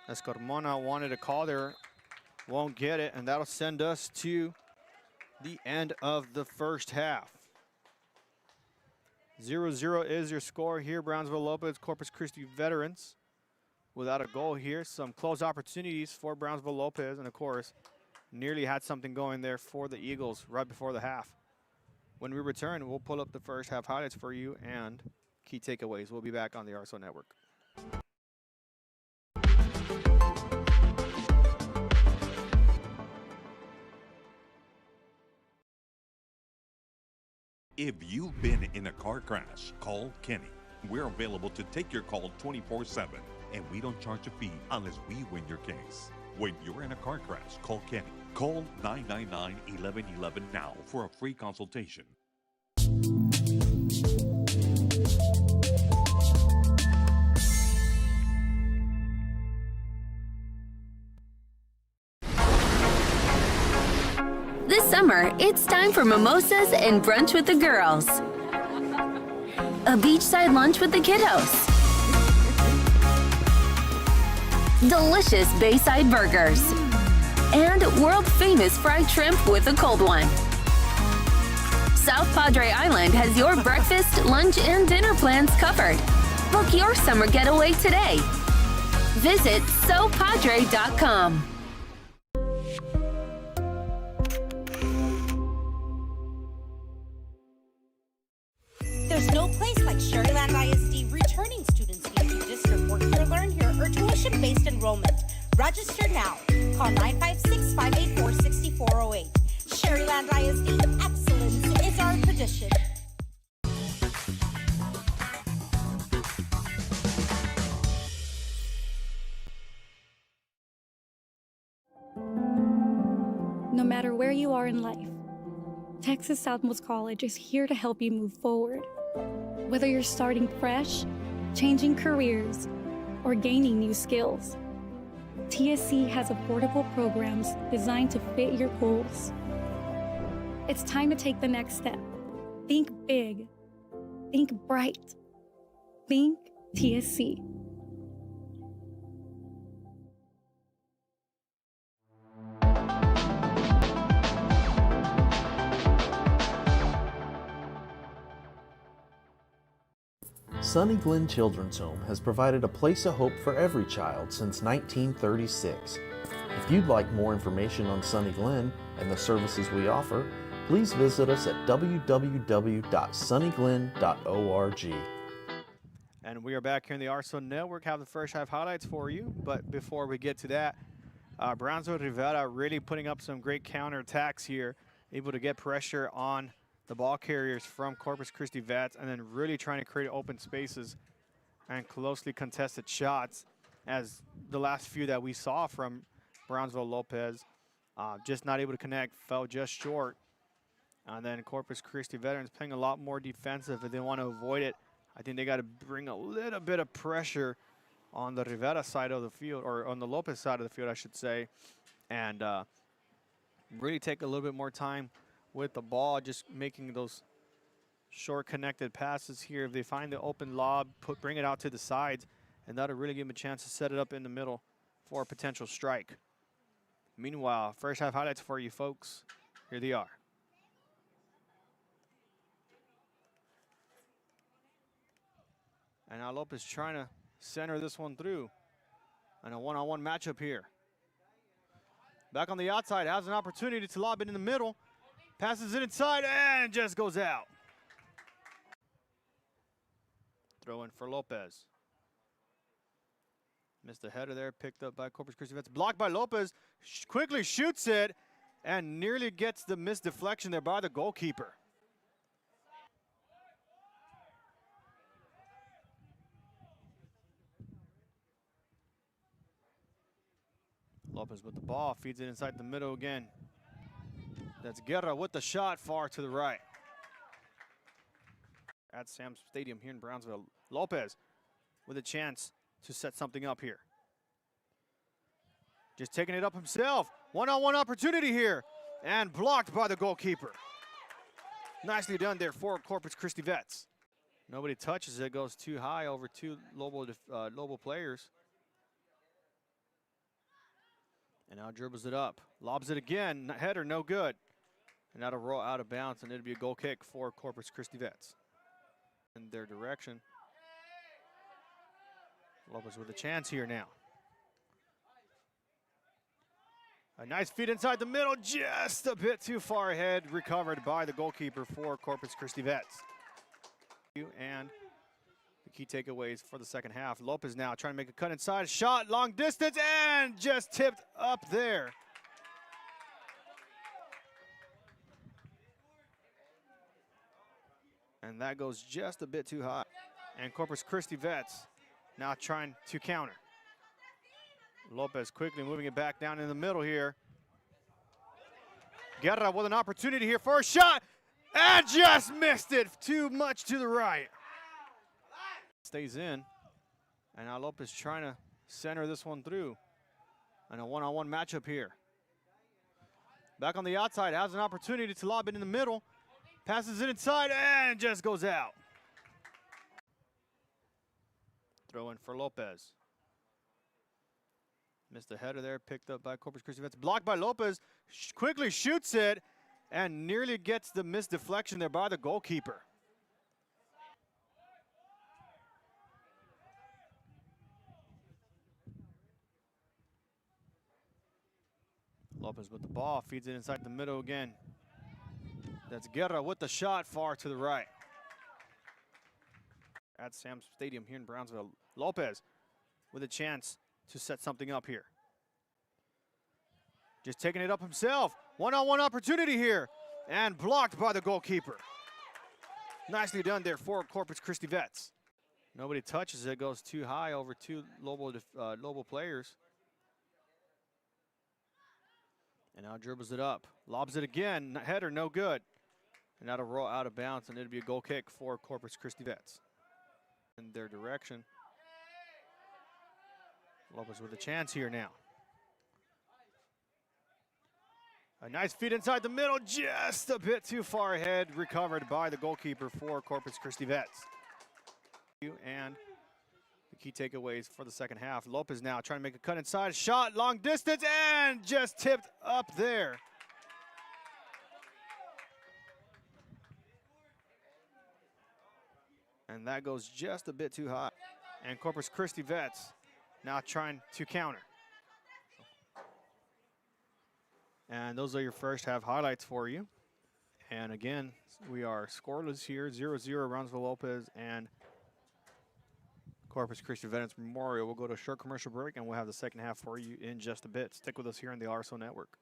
[SPEAKER 3] Escarmona wanted a call there. Won't get it, and that'll send us to the end of the first half. 0-0 is your score here. Brownsville Lopez, Corpus Christi Veterans without a goal here. Some close opportunities for Brownsville Lopez, and of course, nearly had something going there for the Eagles right before the half. When we return, we'll pull up the first half highlights for you and key takeaways. We'll be back on the RSO Network.
[SPEAKER 11] If you've been in a car crash, call Kenny. We're available to take your call 24/7, and we don't charge a fee unless we win your case. When you're in a car crash, call Kenny. Call 999-1111 now for a free consultation.
[SPEAKER 12] This summer, it's time for mimosas and brunch with the girls. A beachside lunch with the kiddos. Delicious Bayside burgers. And world-famous fried shrimp with a cold one. South Padre Island has your breakfast, lunch, and dinner plans covered. Book your summer getaway today. Visit sopadre.com.
[SPEAKER 13] There's no place like Sherryland ISD returning students can do district work here, learn here, or tuition-based enrollment. Register now. Call 956-584-6408. Sherryland ISD, excellence is our tradition.
[SPEAKER 14] No matter where you are in life, Texas Southmost College is here to help you move forward. Whether you're starting fresh, changing careers, or gaining new skills, TSC has affordable programs designed to fit your goals. It's time to take the next step. Think big. Think bright. Think TSC.
[SPEAKER 15] Sunny Glen Children's Home has provided a place of hope for every child since 1936. If you'd like more information on Sunny Glen and the services we offer, please visit us at www.sunnyglen.org.
[SPEAKER 3] And we are back here in the RSO Network, have the first half highlights for you. But before we get to that, Brownsville Rivera really putting up some great counterattacks here, able to get pressure on the ball carriers from Corpus Christi Vets, and then really trying to create open spaces and closely contested shots, as the last few that we saw from Brownsville Lopez. Just not able to connect, fell just short. And then Corpus Christi Veterans playing a lot more defensive if they want to avoid it. I think they got to bring a little bit of pressure on the Rivera side of the field, or on the Lopez side of the field, I should say, and really take a little bit more time with the ball, just making those short connected passes here. If they find the open lob, bring it out to the sides, and that'll really give them a chance to set it up in the middle for a potential strike. Meanwhile, first half highlights for you folks. Here they are. And now Lopez trying to center this one through. And a one-on-one matchup here. Back on the outside, has an opportunity to lob it in the middle. Passes it inside and just goes out. Throw in for Lopez. Missed the header there, picked up by Corpus Christi. That's blocked by Lopez. Quickly shoots it and nearly gets the missed deflection there by the goalkeeper. Lopez with the ball, feeds it inside the middle again. That's Guerra with the shot far to the right. At Sam's Stadium here in Brownsville. Lopez with a chance to set something up here. Just taking it up himself. One-on-one opportunity here and blocked by the goalkeeper. Nicely done there for Corpus Christi Vets. Nobody touches it, goes too high over two Lobo players. And now dribbles it up, lobs it again, header no good. And that'll roll out of bounds, and it'll be a goal kick for Corpus Christi Vets. In their direction. Lopez with a chance here now. A nice feed inside the middle, just a bit too far ahead, recovered by the goalkeeper for Corpus Christi Vets. And the key takeaways for the second half. Lopez now trying to make a cut inside, shot long distance, and just tipped up there. And that goes just a bit too high. And Corpus Christi Vets now trying to counter. Lopez quickly moving it back down in the middle here. Guerra with an opportunity here for a shot, and just missed it too much to the right. Stays in, and now Lopez trying to center this one through. And a one-on-one matchup here. Back on the outside, has an opportunity to lob it in the middle. Passes it inside and just goes out. Throw in for Lopez. Missed the header there, picked up by Corpus Christi. That's blocked by Lopez. Quickly shoots it and nearly gets the missed deflection there by the goalkeeper. Lopez with the ball, feeds it inside the middle again. That's Guerra with the shot far to the right. At Sam's Stadium here in Brownsville. Lopez with a chance to set something up here. Just taking it up himself. One-on-one opportunity here and blocked by the goalkeeper. Nicely done there for Corpus Christi Vets. Nobody touches it, goes too high over two Lobo players. And now dribbles it up, lobs it again, header no good. And that'll roll out of bounds, and it'll be a goal kick for Corpus Christi Vets. In their direction. Lopez with a chance here now. A nice feed inside the middle, just a bit too far ahead, recovered by the goalkeeper for Corpus Christi Vets. And the key takeaways for the second half. Lopez now trying to make a cut inside, shot long distance, and just tipped up there. And that goes just a bit too high. And Corpus Christi Vets now trying to counter. And those are your first half highlights for you. And again, we are scoreless here, 0-0 Brownsville Lopez and Corpus Christi Veterans Memorial. We'll go to a short commercial break, and we'll have the second half for you in just a bit. Stick with us here on the RSO Network.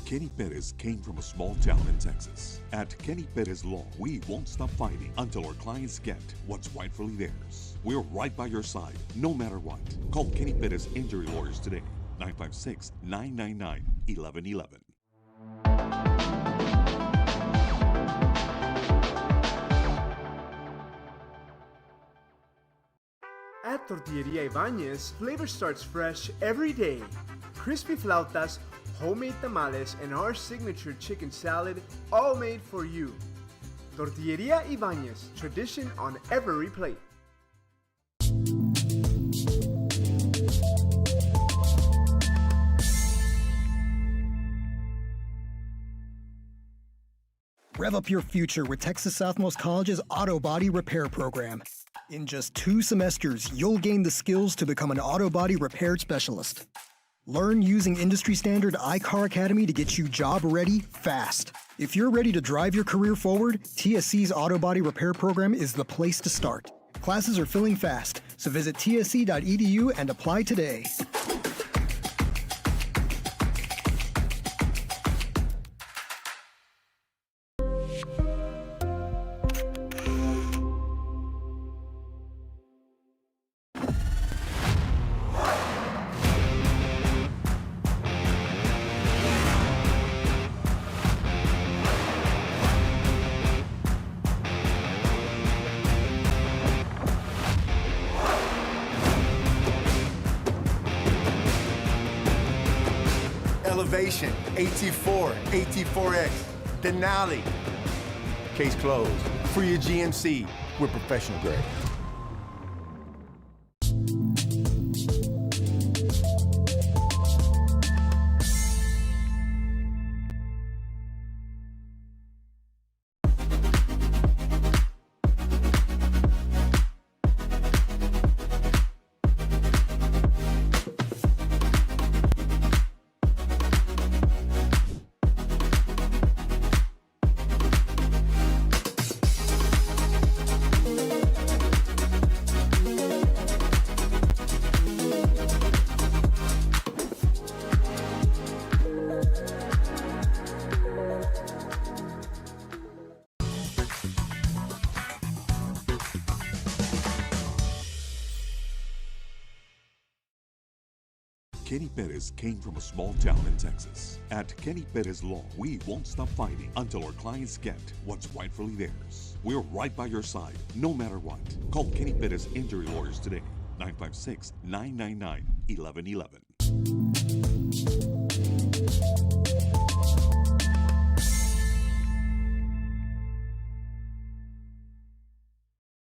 [SPEAKER 11] Kenny Perez came from a small town in Texas. At Kenny Perez Law, we won't stop fighting until our clients get what's rightfully theirs. We're right by your side, no matter what. Call Kenny Perez Injury Lawyers today, 956-999-1111.
[SPEAKER 16] At Tortilleria Ibañez, flavor starts fresh every day. Crispy flautas, homemade tamales, and our signature chicken salad, all made for you. Tortilleria Ibañez, tradition on every plate.
[SPEAKER 17] Rev up your future with Texas Southmost College's Auto Body Repair Program. In just 2 semesters, you'll gain the skills to become an auto body repair specialist. Learn using industry standard iCar Academy to get you job ready fast. If you're ready to drive your career forward, TSC's auto body repair program is the place to start. Classes are filling fast, so visit tsc.edu and apply today.
[SPEAKER 4] Elevation, AT4, AT4X, Denali. Case closed. For your GMC, we're professional grade.
[SPEAKER 11] Kenny Perez came from a small town in Texas. At Kenny Perez Law, we won't stop fighting until our clients get what's rightfully theirs. We're right by your side, no matter what. Call Kenny Perez Injury Lawyers today, 956-999-1111.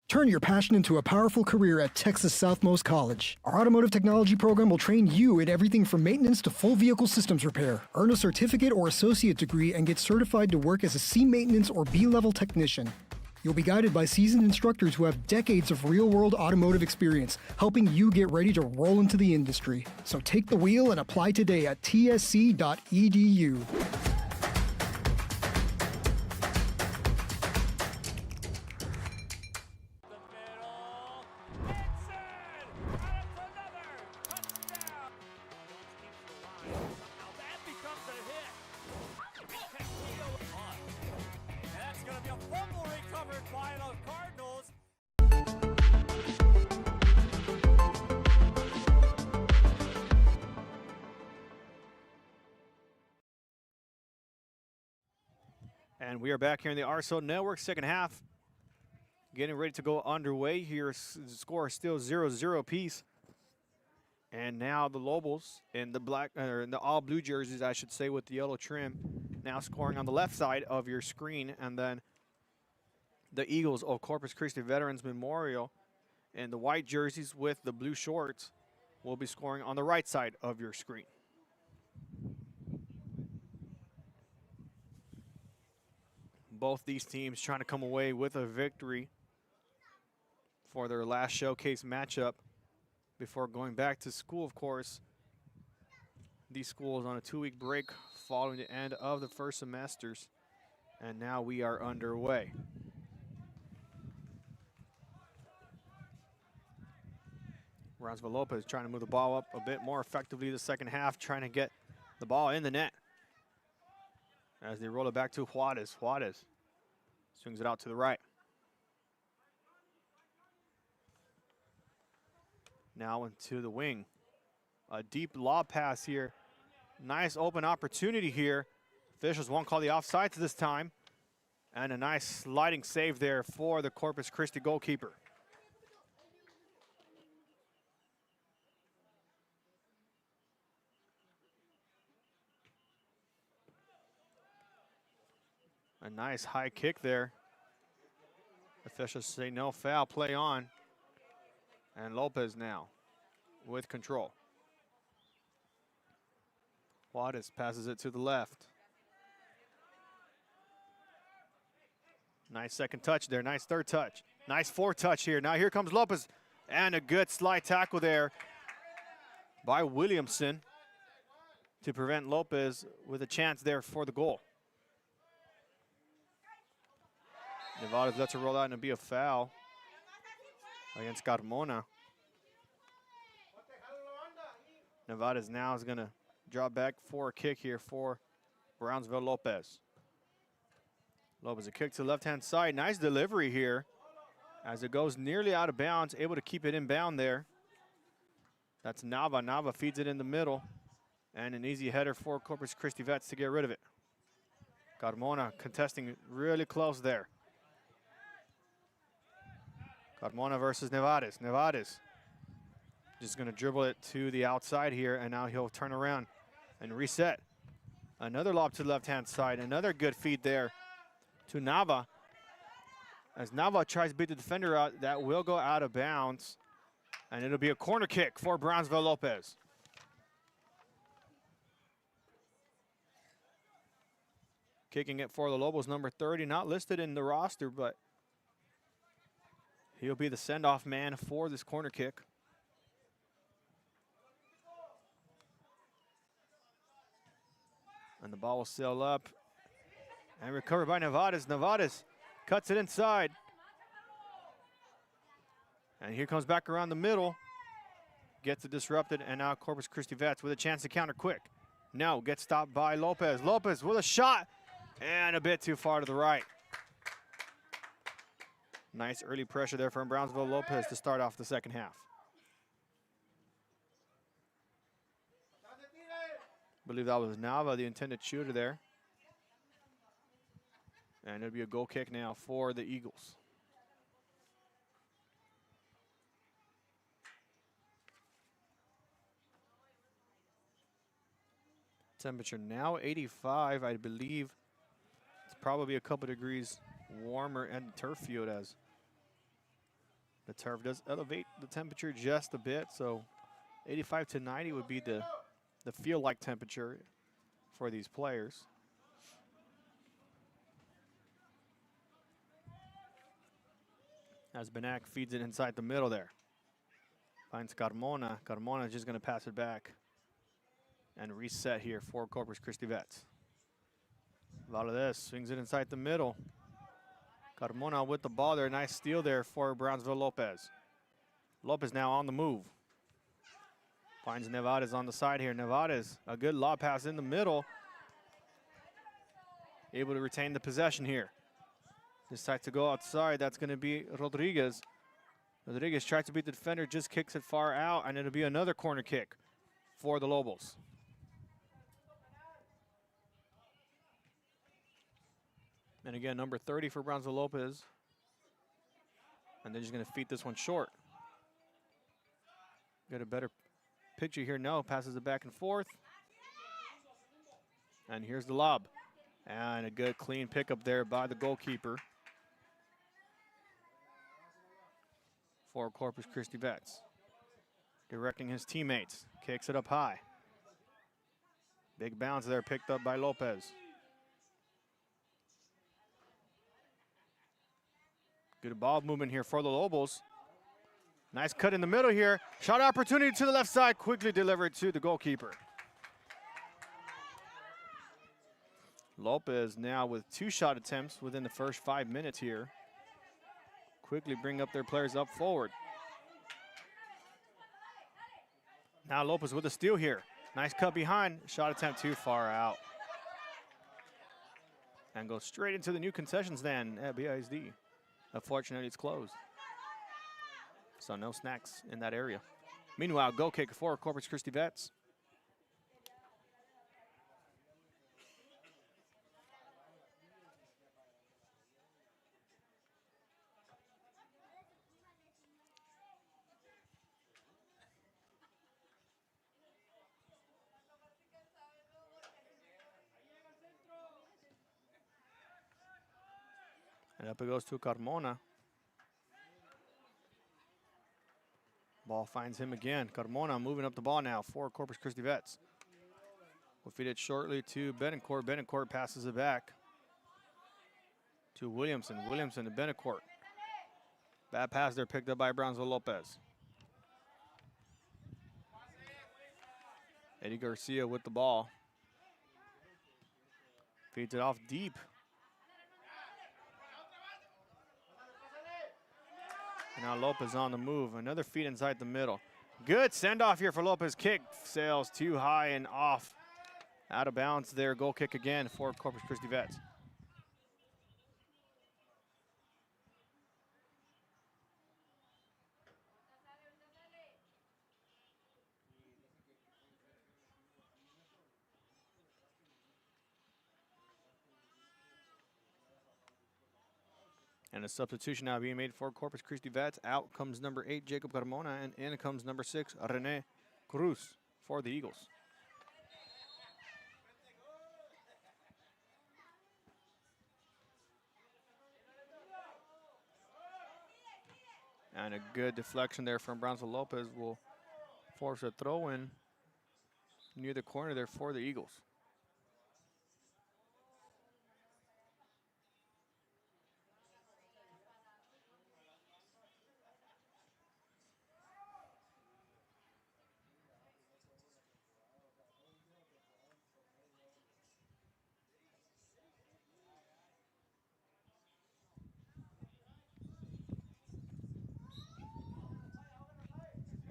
[SPEAKER 17] Turn your passion into a powerful career at Texas Southmost College. Our automotive technology program will train you in everything from maintenance to full vehicle systems repair. Earn a certificate or associate degree and get certified to work as a C maintenance or B-level technician. You'll be guided by seasoned instructors who have decades of real-world automotive experience, helping you get ready to roll into the industry. So take the wheel and apply today at tsc.edu.
[SPEAKER 3] And we are back here in the RSO Network, second half. Getting ready to go underway here. The score is still 0-0 apiece. And now the Lobos in the black, or in the all blue jerseys, I should say, with the yellow trim, now scoring on the left side of your screen. And then the Eagles of Corpus Christi Veterans Memorial in the white jerseys with the blue shorts will be scoring on the right side of your screen. Both these teams trying to come away with a victory for their last showcase matchup before going back to school, of course. These schools on a 2-week break following the end of the first semesters, and now we are underway. Brownsville Lopez trying to move the ball up a bit more effectively the second half, trying to get the ball in the net. As they roll it back to Juarez. Juarez swings it out to the right. Now into the wing. A deep lob pass here. Nice open opportunity here. Officials won't call the offsides this time. And a nice sliding save there for the Corpus Christi goalkeeper. A nice high kick there. Officials say no foul, play on. And Lopez now with control. Juarez passes it to the left. Nice second touch there, nice third touch. Nice four-touch here. Now here comes Lopez. And a good slide tackle there by Williamson to prevent Lopez with a chance there for the goal. Nevares lets it roll out and it'll be a foul against Carmona. Nevares now is going to drop back for a kick here for Brownsville Lopez. Lopez, a kick to the left-hand side. Nice delivery here as it goes nearly out of bounds, able to keep it inbound there. That's Nava. Nava feeds it in the middle. And an easy header for Corpus Christi Vets to get rid of it. Carmona contesting really close there. Carmona versus Nevares. Nevares just going to dribble it to the outside here, and now he'll turn around and reset. Another lob to the left-hand side. Another good feed there to Nava. As Nava tries to beat the defender out, that will go out of bounds. And it'll be a corner kick for Brownsville Lopez. Kicking it for the Lobos, number 30, not listed in the roster, but he'll be the send-off man for this corner kick. And the ball will sail up and recovered by Nevares. Nevares cuts it inside. And here comes back around the middle. Gets it disrupted, and now Corpus Christi Vets with a chance to counter quick. No, gets stopped by Lopez. Lopez with a shot, and a bit too far to the right. Nice early pressure there from Brownsville Lopez to start off the second half. I believe that was Nava, the intended shooter there. And it'll be a goal kick now for the Eagles. Temperature now 85, I believe. It's probably a couple degrees warmer in the turf field as the turf does elevate the temperature just a bit. So 85 to 90 would be the feel-like temperature for these players. As Benak feeds it inside the middle there. Finds Carmona. Carmona is just going to pass it back and reset here for Corpus Christi Vets. Valadez swings it inside the middle. Carmona with the ball there. Nice steal there for Brownsville Lopez. Lopez now on the move. Finds Nevares on the side here. Nevares, a good lob pass in the middle. Able to retain the possession here. Decides to go outside. That's going to be Rodriguez. Rodriguez tries to beat the defender, just kicks it far out, and it'll be another corner kick for the Lobos. And again, number 30 for Brownsville Lopez. And they're just going to feed this one short. Got a better picture here. No, passes it back and forth. And here's the lob. And a good clean pickup there by the goalkeeper for Corpus Christi Vets. Directing his teammates. Kicks it up high. Big bounce there picked up by Lopez. Good ball movement here for the Lobos. Nice cut in the middle here. Shot opportunity to the left side. Quickly delivered to the goalkeeper. Lopez now with 2 shot attempts within the first 5 minutes here. Quickly bring up their players up forward. Now Lopez with a steal here. Nice cut behind. Shot attempt too far out. And goes straight into the new concession stand at BISD. Unfortunately, it's closed. So no snacks in that area. Meanwhile, goal kick for Corpus Christi Vets. And up it goes to Carmona. Ball finds him again. Carmona moving up the ball now for Corpus Christi Vets. We'll feed it shortly to Betancourt. Betancourt passes it back to Williamson. Williamson to Betancourt. Bad pass there picked up by Brownsville Lopez. Eddie Garcia with the ball. Feeds it off deep. Now Lopez on the move. Another feed inside the middle. Good send off here for Lopez. Kick sails too high and off. Out of bounds there. Goal kick again for Corpus Christi Vets. And a substitution now being made for Corpus Christi Vets. Out comes number 8, Jacob Carmona, and in comes number 6, Rene Cruz for the Eagles. And a good deflection there from Brownsville Lopez will force a throw in near the corner there for the Eagles.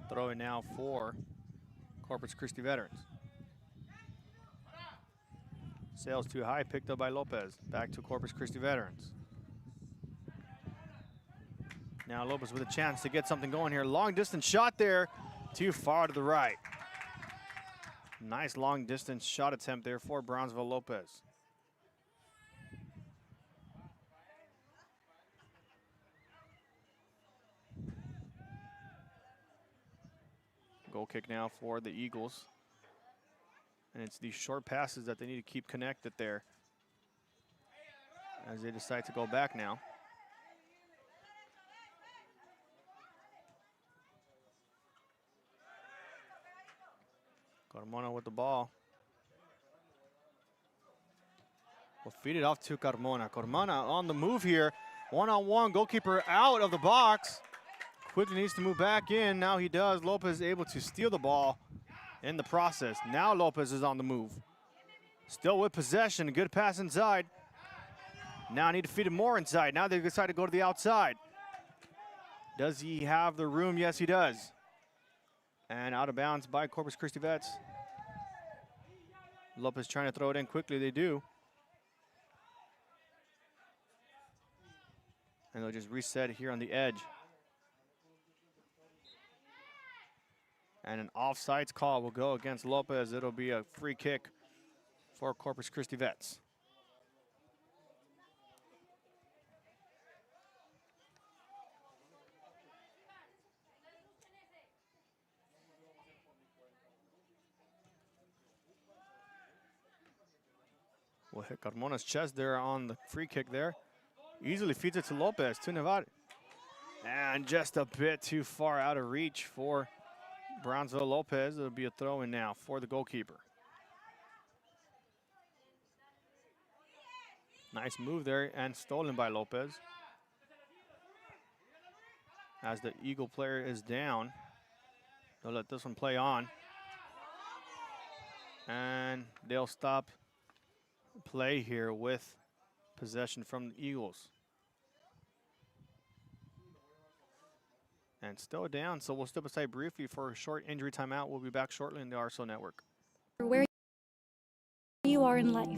[SPEAKER 3] Throwing now for Corpus Christi Veterans. Sails too high, picked up by Lopez. Back to Corpus Christi Veterans. Now Lopez with a chance to get something going here. Long distance shot there, too far to the right. Nice long distance shot attempt there for Brownsville Lopez. Goal kick now for the Eagles. And it's these short passes that they need to keep connected there as they decide to go back now. Carmona with the ball. Will feed it off to Carmona. Carmona on the move here. One-on-one, goalkeeper out of the box. Quickly needs to move back in. Now he does. Lopez is able to steal the ball in the process. Now Lopez is on the move. Still with possession. Good pass inside. Now I need to feed it more inside. Now they decide to go to the outside. Does he have the room? Yes, he does. And out of bounds by Corpus Christi Vets. Lopez trying to throw it in quickly. They do. And they'll just reset here on the edge. And an offsides call will go against Lopez. It'll be a free kick for Corpus Christi Vets. Will hit Carmona's chest there on the free kick there. Easily feeds it to Lopez, to Navarre. And just a bit too far out of reach for Brownsville Lopez. It'll be a throw in now for the goalkeeper. Nice move there and stolen by Lopez. As the Eagle player is down, they'll let this one play on. And they'll stop play here with possession from the Eagles. And still down, so we'll step aside briefly for a short injury timeout. We'll be back shortly in the RSO Network.
[SPEAKER 14] Where you are in life,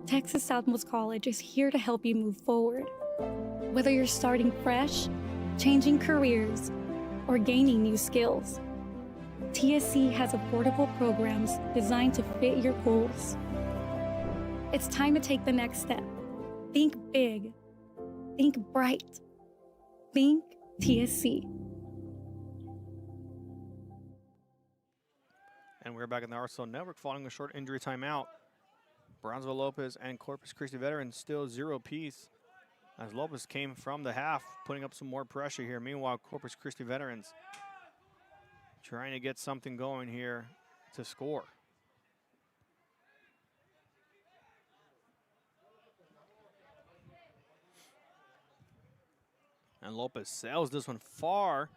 [SPEAKER 14] Texas Southmost College is here to help you move forward. Whether you're starting fresh, changing careers, or gaining new skills, TSC has affordable programs designed to fit your goals. It's time to take the next step. Think big. Think bright. Think TSC.
[SPEAKER 3] And we're back in the RSO Network following a short injury timeout. Brownsville Lopez and Corpus Christi Veterans still 0 apiece as Lopez came from the half, putting up some more pressure here. Meanwhile, Corpus Christi Veterans trying to get something going here to score. And Lopez sails this one far.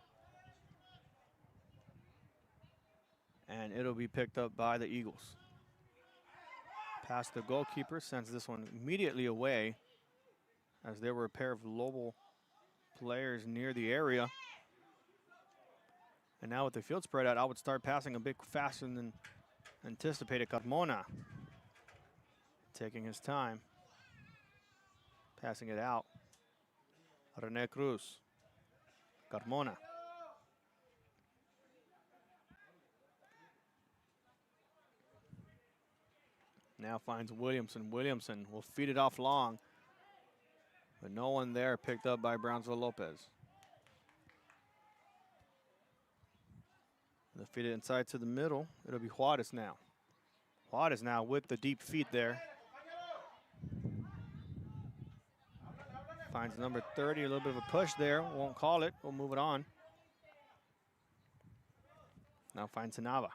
[SPEAKER 3] And it'll be picked up by the Eagles. Past the goalkeeper, sends this one immediately away as there were a pair of Lobel players near the area. And now with the field spread out, I would start passing a bit faster than anticipated. Carmona taking his time, passing it out. Rene Cruz, Carmona. Now finds Williamson. Williamson will feed it off long, but no one there, picked up by Brownsville Lopez. They'll feed it inside to the middle. It'll be Juarez now. Juarez now with the deep feet there. Finds number 30, a little bit of a push there. Won't call it, we'll move it on. Now finds Nava.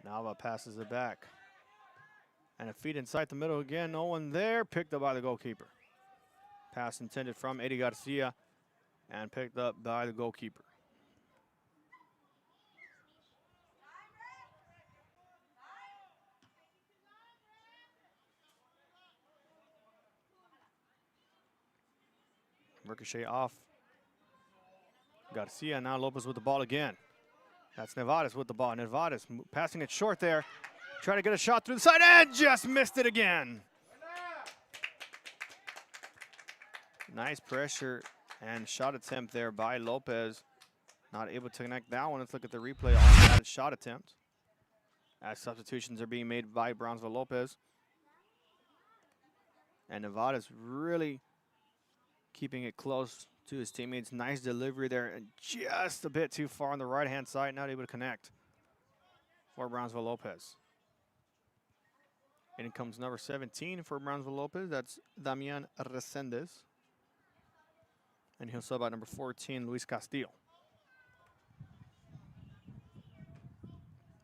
[SPEAKER 3] Nava passes it back. And a feed inside the middle again, no one there, picked up by the goalkeeper. Pass intended from Eddie Garcia and picked up by the goalkeeper. Ricochet off. Garcia, now Lopez with the ball again. That's Nevares with the ball. Nevares passing it short there. Try to get a shot through the side and just missed it again. Nice pressure and shot attempt there by Lopez. Not able to connect that one. Let's look at the replay on that shot attempt. As substitutions are being made by Brownsville Lopez. And Nevares really keeping it close to his teammates. Nice delivery there, and just a bit too far on the right-hand side. Not able to connect for Brownsville Lopez. In comes number 17 for Brownsville Lopez. That's Damian Resendez. And he'll sub out number 14, Luis Castillo.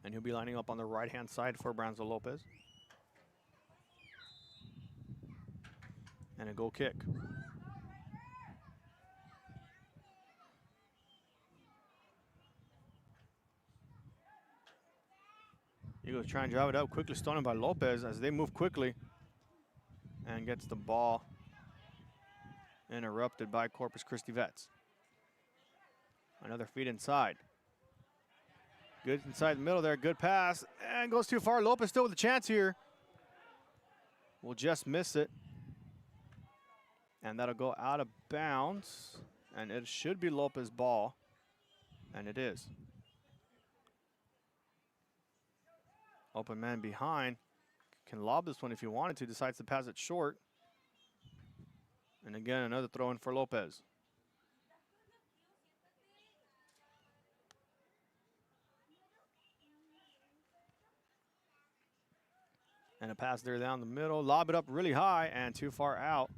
[SPEAKER 3] And he'll be lining up on the right-hand side for Brownsville Lopez. And a goal kick. Eagles try and drive it out quickly, stolen by Lopez as they move quickly and gets the ball interrupted by Corpus Christi Vets. Another feed inside. Good inside the middle there, good pass, and goes too far. Lopez still with a chance here. Will just miss it. And that'll go out of bounds, and it should be Lopez's ball, and it is. Open man behind, can lob this one if he wanted to, decides to pass it short. And again, another throw in for Lopez. And a pass there down the middle, lob it up really high and too far out.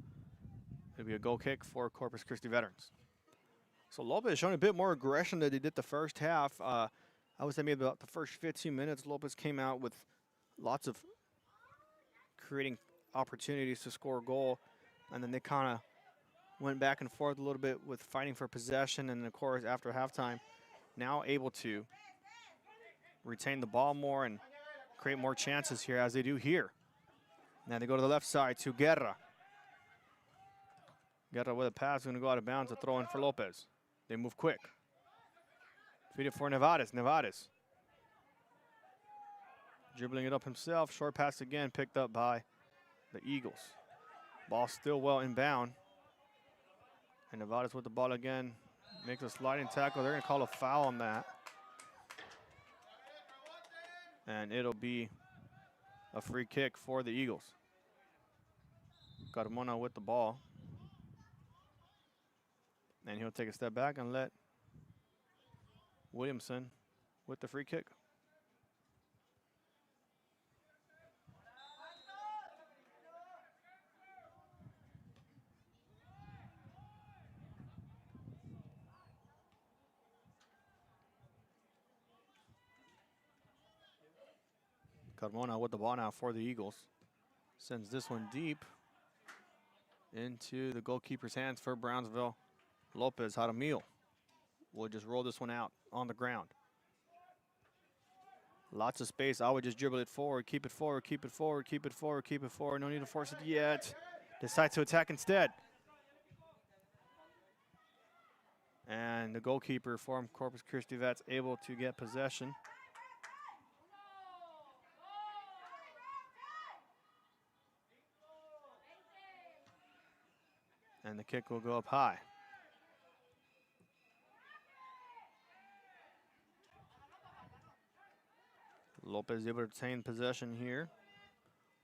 [SPEAKER 3] It'll be a goal kick for Corpus Christi Veterans. So Lopez showing a bit more aggression than he did the first half. I would say maybe about the first 15 minutes, Lopez came out with lots of creating opportunities to score a goal. And then they kind of went back and forth a little bit with fighting for possession. And of course, after halftime, now able to retain the ball more and create more chances here as they do here. Now they go to the left side to Guerra. Guerra with a pass, going to go out of bounds, a throw in for Lopez. They move quick. Feed it for Nevares. Nevares dribbling it up himself. Short pass again, picked up by the Eagles. Ball still well inbound. And Nevares with the ball again. Makes a sliding tackle. They're going to call a foul on that. And it'll be a free kick for the Eagles. Carmona with the ball. And he'll take a step back and let Williamson with the free kick. Carmona with the ball now for the Eagles. Sends this one deep. into the goalkeeper's hands for Brownsville. Lopez Jaramillo will just roll this one out on the ground. Lots of space. I would just dribble it forward, keep it forward, keep it forward, keep it forward, keep it forward. No need to force it yet. Decides to attack instead. And the goalkeeper from Corpus Christi Vets able to get possession. And the kick will go up high. Lopez able to obtain possession here.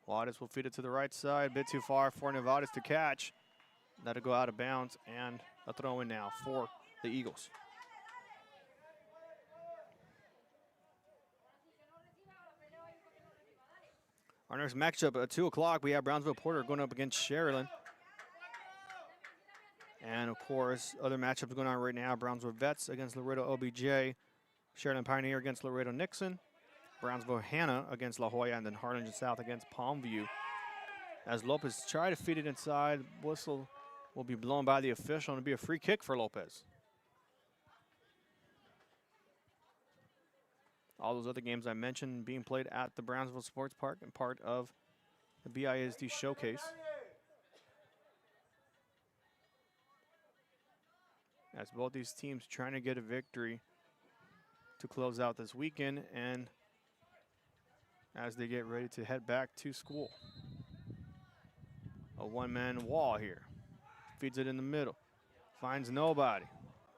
[SPEAKER 3] Juarez will feed it to the right side. A bit too far for Nevada's to catch. That'll go out of bounds and a throw in now for the Eagles. Our next matchup at 2 o'clock, we have Brownsville Porter going up against Sharyland. And of course, other matchups going on right now. Brownsville Vets against Laredo OBJ. Sharyland Pioneer against Laredo Nixon. Brownsville Hannah against La Jolla, and then Harlingen South against Palmview. As Lopez try to feed it inside, whistle will be blown by the official, and it'll be a free kick for Lopez. All those other games I mentioned being played at the Brownsville Sports Park and part of the BISD Showcase. As both these teams trying to get a victory to close out this weekend, and as they get ready to head back to school. A one-man wall here. Feeds it in the middle. Finds nobody.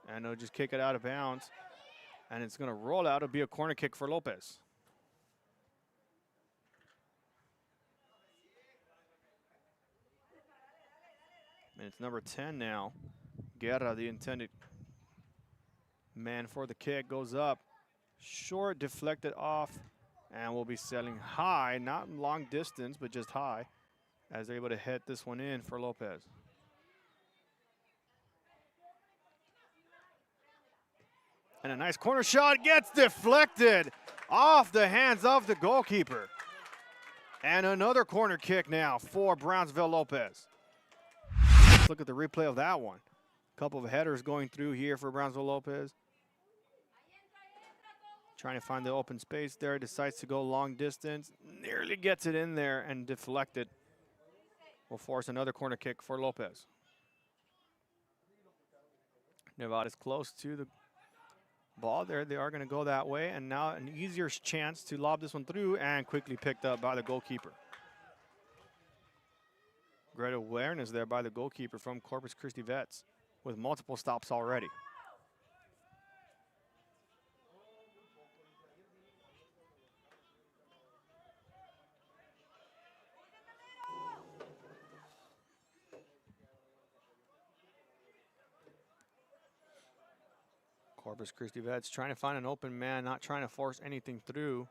[SPEAKER 3] And they'll just kick it out of bounds. And it's going to roll out. It'll be a corner kick for Lopez. And it's number 10 now. Guerra, the intended man for the kick, goes up. Short, deflected off. And we'll be selling high, not long distance, but just high, as they're able to hit this one in for Lopez. And a nice corner shot gets deflected off the hands of the goalkeeper. And another corner kick now for Brownsville Lopez. Let's look at the replay of that one. A couple of headers going through here for Brownsville Lopez. Trying to find the open space there, decides to go long distance, nearly gets it in there and deflected. Will force another corner kick for Lopez. Nevada's close to the ball there. They are going to go that way, and now an easier chance to lob this one through, and quickly picked up by the goalkeeper. Great awareness there by the goalkeeper from Corpus Christi Vets with multiple stops already. Corpus Christi Vets trying to find an open man, not trying to force anything through.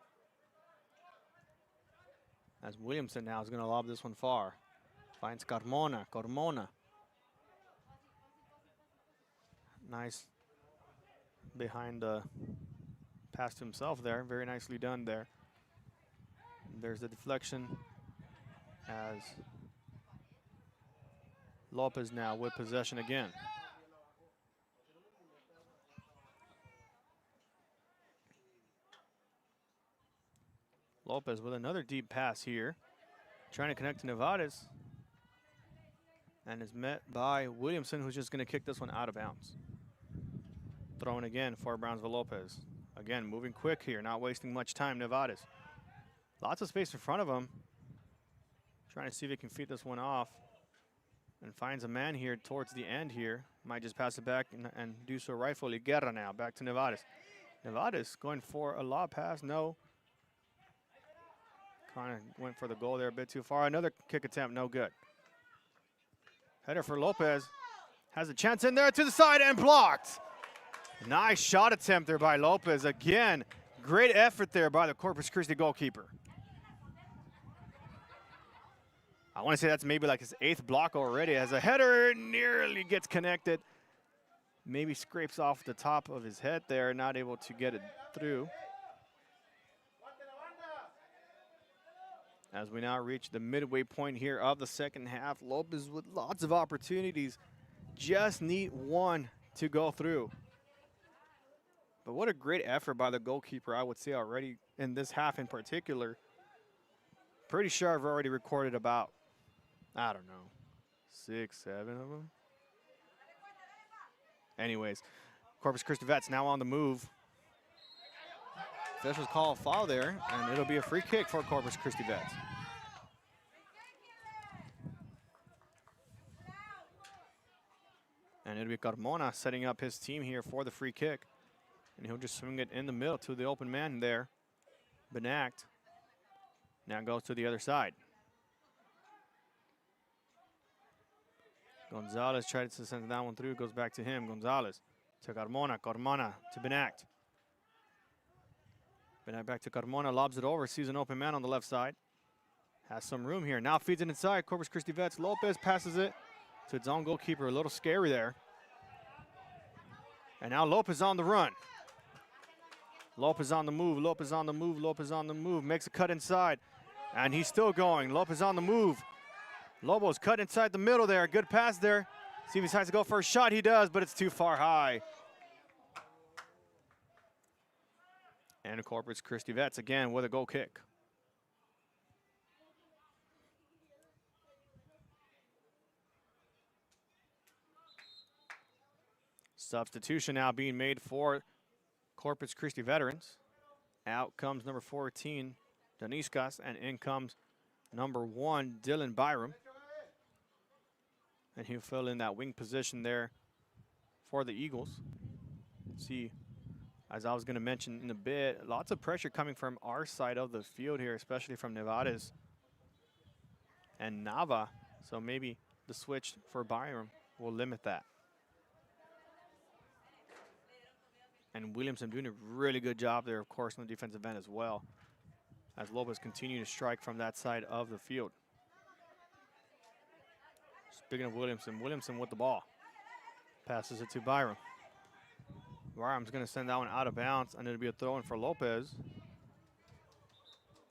[SPEAKER 3] As Williamson now is going to lob this one far. Finds Carmona. Nice behind the pass to himself there. Very nicely done there. There's the deflection as Lopez now with possession again. Lopez with another deep pass here. Trying to connect to Nevada's. And is met by Williamson, who's just going to kick this one out of bounds. Thrown again for Brownsville Lopez. Again, moving quick here, not wasting much time, Nevada's. Lots of space in front of him. Trying to see if he can feed this one off. And finds a man here towards the end here. Might just pass it back and do so rightfully. Guerra now, back to Nevada's. Nevada's going for a lob pass, no. Kind of went for the goal there a bit too far. Another kick attempt, no good. Header for Lopez. Has a chance in there to the side and blocked. Nice shot attempt there by Lopez. Again, great effort there by the Corpus Christi goalkeeper. I want to say that's maybe like his 8th block already, as a header nearly gets connected. Maybe scrapes off the top of his head there, not able to get it through. As we now reach the midway point here of the second half, Lopez with lots of opportunities. Just need one to go through. But what a great effort by the goalkeeper, I would say, already in this half in particular. Pretty sure I've already recorded about, I don't know, 6, 7 of them. Anyways, Corpus Christi Vets now on the move. Officials call a foul there, and it'll be a free kick for Corpus Christi Vets. And it'll be Carmona setting up his team here for the free kick. And he'll just swing it in the middle to the open man there. Benact. Now goes to the other side. Gonzalez tried to send that one through. Goes back to him. Gonzalez to Carmona. Carmona to Benact. Benact back to Carmona. Lobs it over. Sees an open man on the left side. Has some room here. Now feeds it inside. Corpus Christi Vets. Lopez passes it to its own goalkeeper. A little scary there. And now Lopez on the run. Lopez on the move. Lopez on the move. Lopez on the move. Makes a cut inside. And he's still going. Lopez on the move. Lobos cut inside the middle there. Good pass there. See if he decides to go for a shot. He does, but it's too far high. And Corpus Christi Vets again with a goal kick. Substitution now being made for Corpus Christi Veterans. Out comes number 14, Daniscas, and in comes number 1, Dylan Byram. And he'll fill in that wing position there for the Eagles. See, as I was going to mention in a bit, lots of pressure coming from our side of the field here, especially from Nevares and Nava. So maybe the switch for Byram will limit that. And Williamson doing a really good job there, of course, on the defensive end as well, as Lopez continue to strike from that side of the field. Speaking of Williamson, Williamson with the ball. Passes it to Byram. Byram's going to send that one out of bounds, and it'll be a throw-in for Lopez.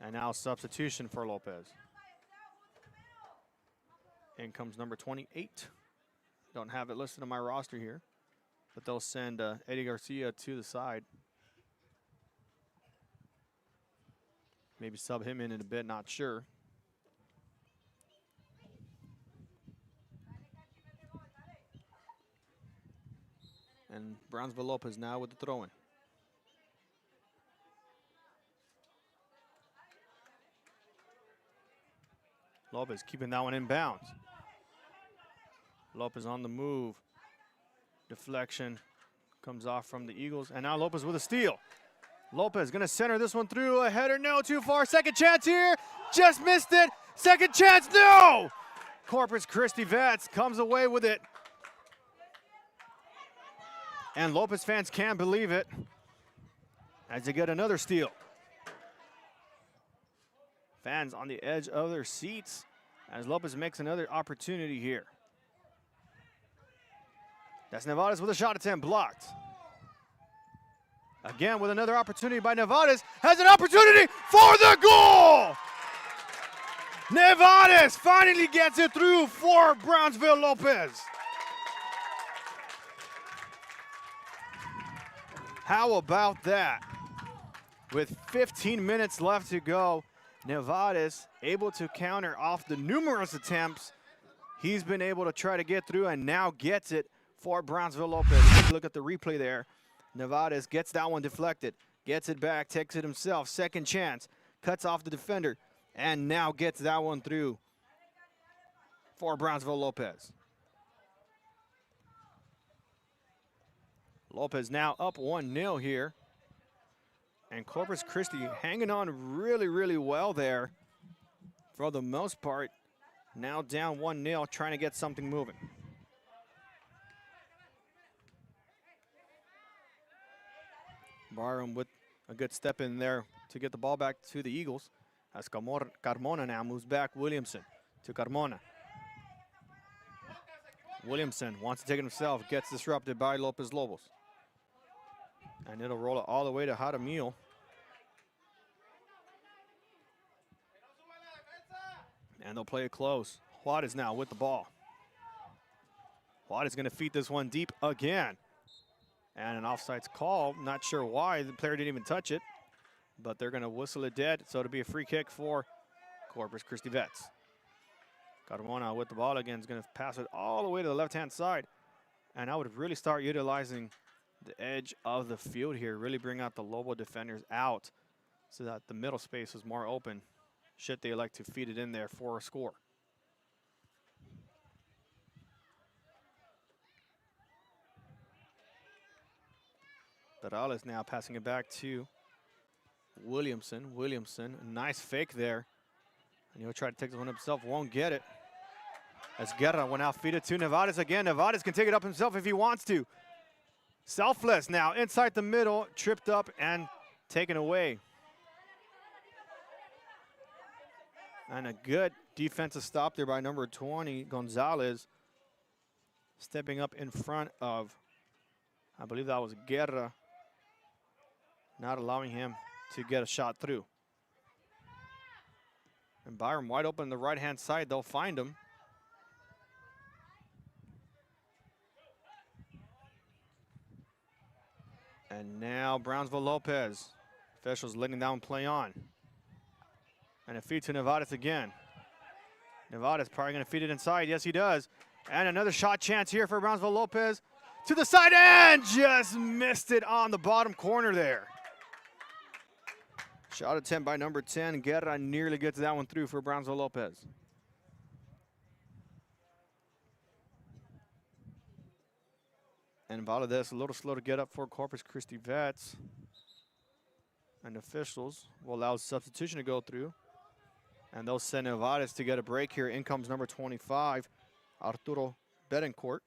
[SPEAKER 3] And now substitution for Lopez. In comes number 28. Don't have it listed on my roster here, but they'll send Eddie Garcia to the side. Maybe sub him in a bit, not sure. And Brownsville Lopez now with the throw-in. Lopez keeping that one in bounds. Lopez on the move. Deflection comes off from the Eagles. And now Lopez with a steal. Lopez gonna center this one through. A header, no, too far. Second chance here. Just missed it. Second chance, no! Corpus Christi Vets comes away with it. And Lopez fans can't believe it as they get another steal. Fans on the edge of their seats as Lopez makes another opportunity here. That's Nevares with a shot attempt blocked. Again with another opportunity by Nevares. Has an opportunity for the goal! Nevares finally gets it through for Brownsville Lopez. How about that? With 15 minutes left to go, Nevares able to counter off the numerous attempts he's been able to try to get through, and now gets it for Brownsville Lopez. Take a look at the replay there. Nevares gets that one deflected, gets it back, takes it himself, second chance, cuts off the defender, and now gets that one through for Brownsville Lopez. Lopez now up 1-0 here. And Corpus Christi hanging on really, really well there for the most part. Now down 1-0, trying to get something moving. Byram with a good step in there to get the ball back to the Eagles. As Carmona now moves back. Williamson to Carmona. Williamson wants to take it himself, gets disrupted by Lopez Lobos. And it'll roll it all the way to Jaramillo. And they'll play it close. Juarez now with the ball. Juarez going to feed this one deep again. And an offsides call. Not sure why. The player didn't even touch it. But they're going to whistle it dead. So it'll be a free kick for Corpus Christi Vets. Carmona with the ball again is going to pass it all the way to the left-hand side. And I would really start utilizing the edge of the field here. Really bring out the Lobo defenders out so that the middle space is more open. Should they like to feed it in there for a score. Perales now passing it back to Williamson. Williamson, a nice fake there. And he'll try to take this one himself, won't get it. As Guerra will now feed it to Nevarez again. Nevarez can take it up himself if he wants to. Selfless now inside the middle, tripped up and taken away. And a good defensive stop there by number 20, Gonzalez. Stepping up in front of, I believe that was Guerra. Not allowing him to get a shot through. And Byram wide open on the right-hand side. They'll find him. And now Brownsville Lopez. Officials letting down play on. And a feed to Nevarez again. Nevarez probably going to feed it inside. Yes, he does. And another shot chance here for Brownsville Lopez. To the side and just missed it on the bottom corner there. Shot attempt by number 10. Guerra nearly gets that one through for Brownsville Lopez. And Valadez a little slow to get up for Corpus Christi Vets. And officials will allow substitution to go through. And they'll send Nevarez to get a break here. In comes number 25, Arturo Betancourt.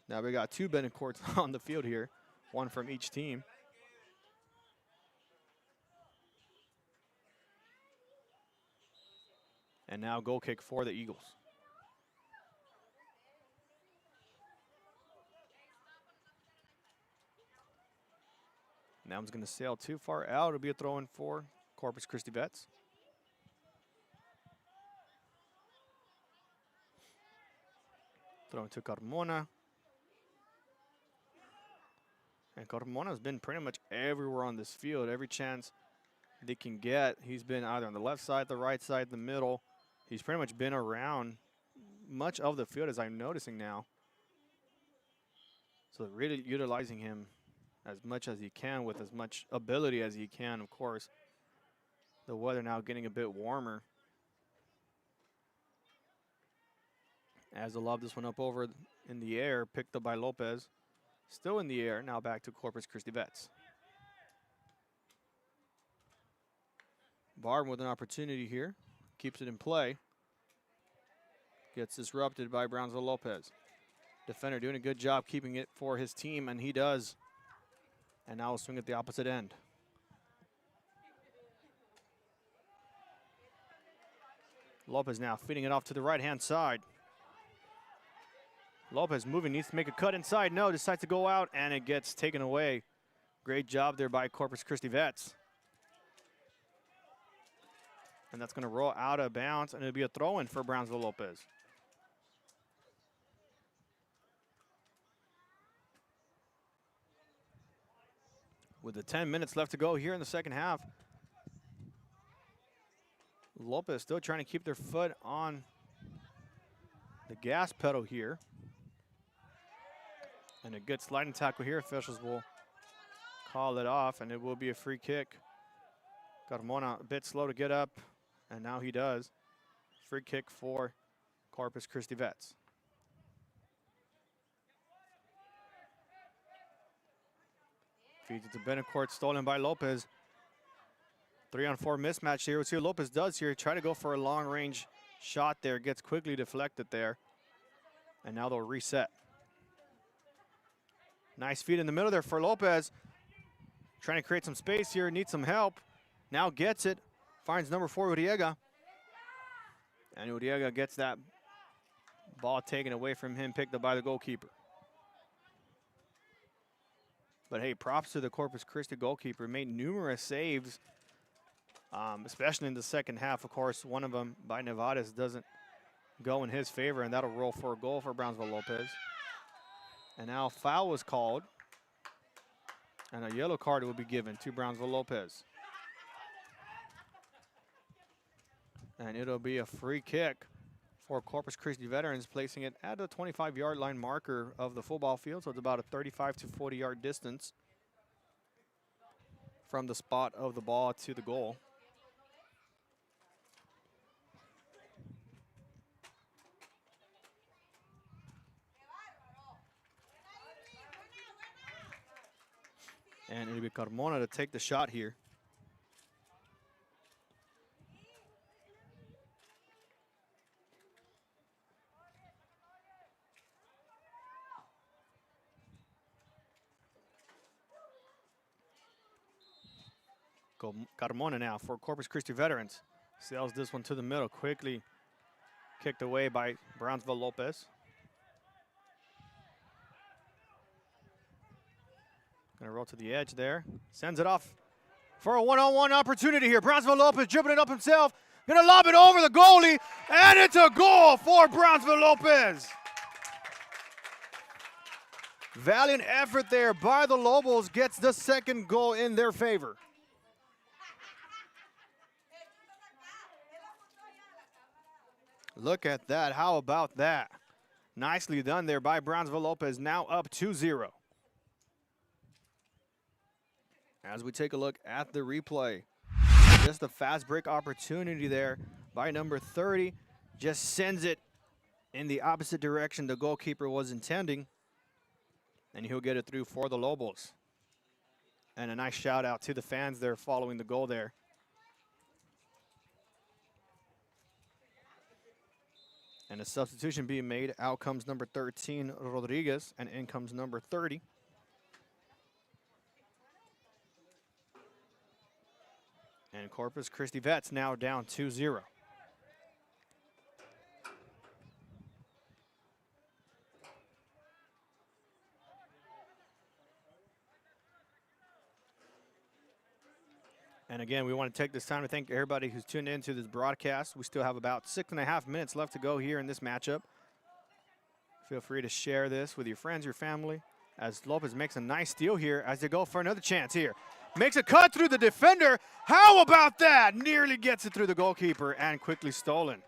[SPEAKER 3] Now we got two Betancourts on the field here, one from each team. And now goal kick for the Eagles. That one's going to sail too far out. It'll be a throw-in for Corpus Christi Vets. Throw to Carmona. And Carmona's been pretty much everywhere on this field. Every chance they can get, he's been either on the left side, the right side, the middle. He's pretty much been around much of the field, as I'm noticing now. So really utilizing him as much as he can with as much ability as he can, of course. The weather now getting a bit warmer. As they'll lob this one up over in the air, picked up by Lopez. Still in the air, now back to Corpus Christi Vets. Barton with an opportunity here. Keeps it in play. Gets disrupted by Brownsville Lopez. Defender doing a good job keeping it for his team, and he does. And now we'll swing at the opposite end. Lopez now feeding it off to the right-hand side. Lopez moving, needs to make a cut inside. No, decides to go out, and it gets taken away. Great job there by Corpus Christi Vets. And that's going to roll out of bounds, and it'll be a throw-in for Brownsville Lopez. With the 10 minutes left to go here in the second half, Lopez still trying to keep their foot on the gas pedal here. And a good sliding tackle here. Officials will call it off, and it will be a free kick. Carmona a bit slow to get up, and now he does. Free kick for Corpus Christi Vets. Feeds it to Betancourt, stolen by Lopez. 3-on-4 mismatch here. We'll see what Lopez does here. Try to go for a long-range shot there. Gets quickly deflected there. And now they'll reset. Nice feed in the middle there for Lopez. Trying to create some space here. Needs some help. Now gets it. Finds number 4, Uriega. And Uriega gets that ball taken away from him, picked up by the goalkeeper. But hey, props to the Corpus Christi goalkeeper. Made numerous saves especially in the second half. Of course, one of them by Nevada's doesn't go in his favor, and that'll roll for a goal for Brownsville Lopez. And now foul was called, and a yellow card will be given to Brownsville Lopez. And it'll be a free kick for Corpus Christi Veterans, placing it at the 25-yard line marker of the football field, so it's about a 35 to 40-yard distance from the spot of the ball to the goal. And it'll be Carmona to take the shot here. Carmona now for Corpus Christi Veterans. Sails this one to the middle, quickly kicked away by Brownsville Lopez. Gonna roll to the edge there. Sends it off for a one-on-one opportunity here. Brownsville Lopez dribbling it up himself. Gonna lob it over the goalie, and it's a goal for Brownsville Lopez. Valiant effort there by the Lobos gets the second goal in their favor. Look at that. How about that? Nicely done there by Brownsville Lopez, now up 2-0. As we take a look at the replay, just a fast break opportunity there by number 30. Just sends it in the opposite direction the goalkeeper was intending. And he'll get it through for the Lobos. And a nice shout out to the fans there following the goal there. And a substitution being made. Out comes number 13, Rodriguez, and in comes number 30. And Corpus Christi Vets now down 2-0. And again, we want to take this time to thank everybody who's tuned into this broadcast. We still have about 6.5 minutes left to go here in this matchup. Feel free to share this with your friends, your family, as Lopez makes a nice steal here as they go for another chance here. Makes a cut through the defender. How about that? Nearly gets it through the goalkeeper and quickly stolen.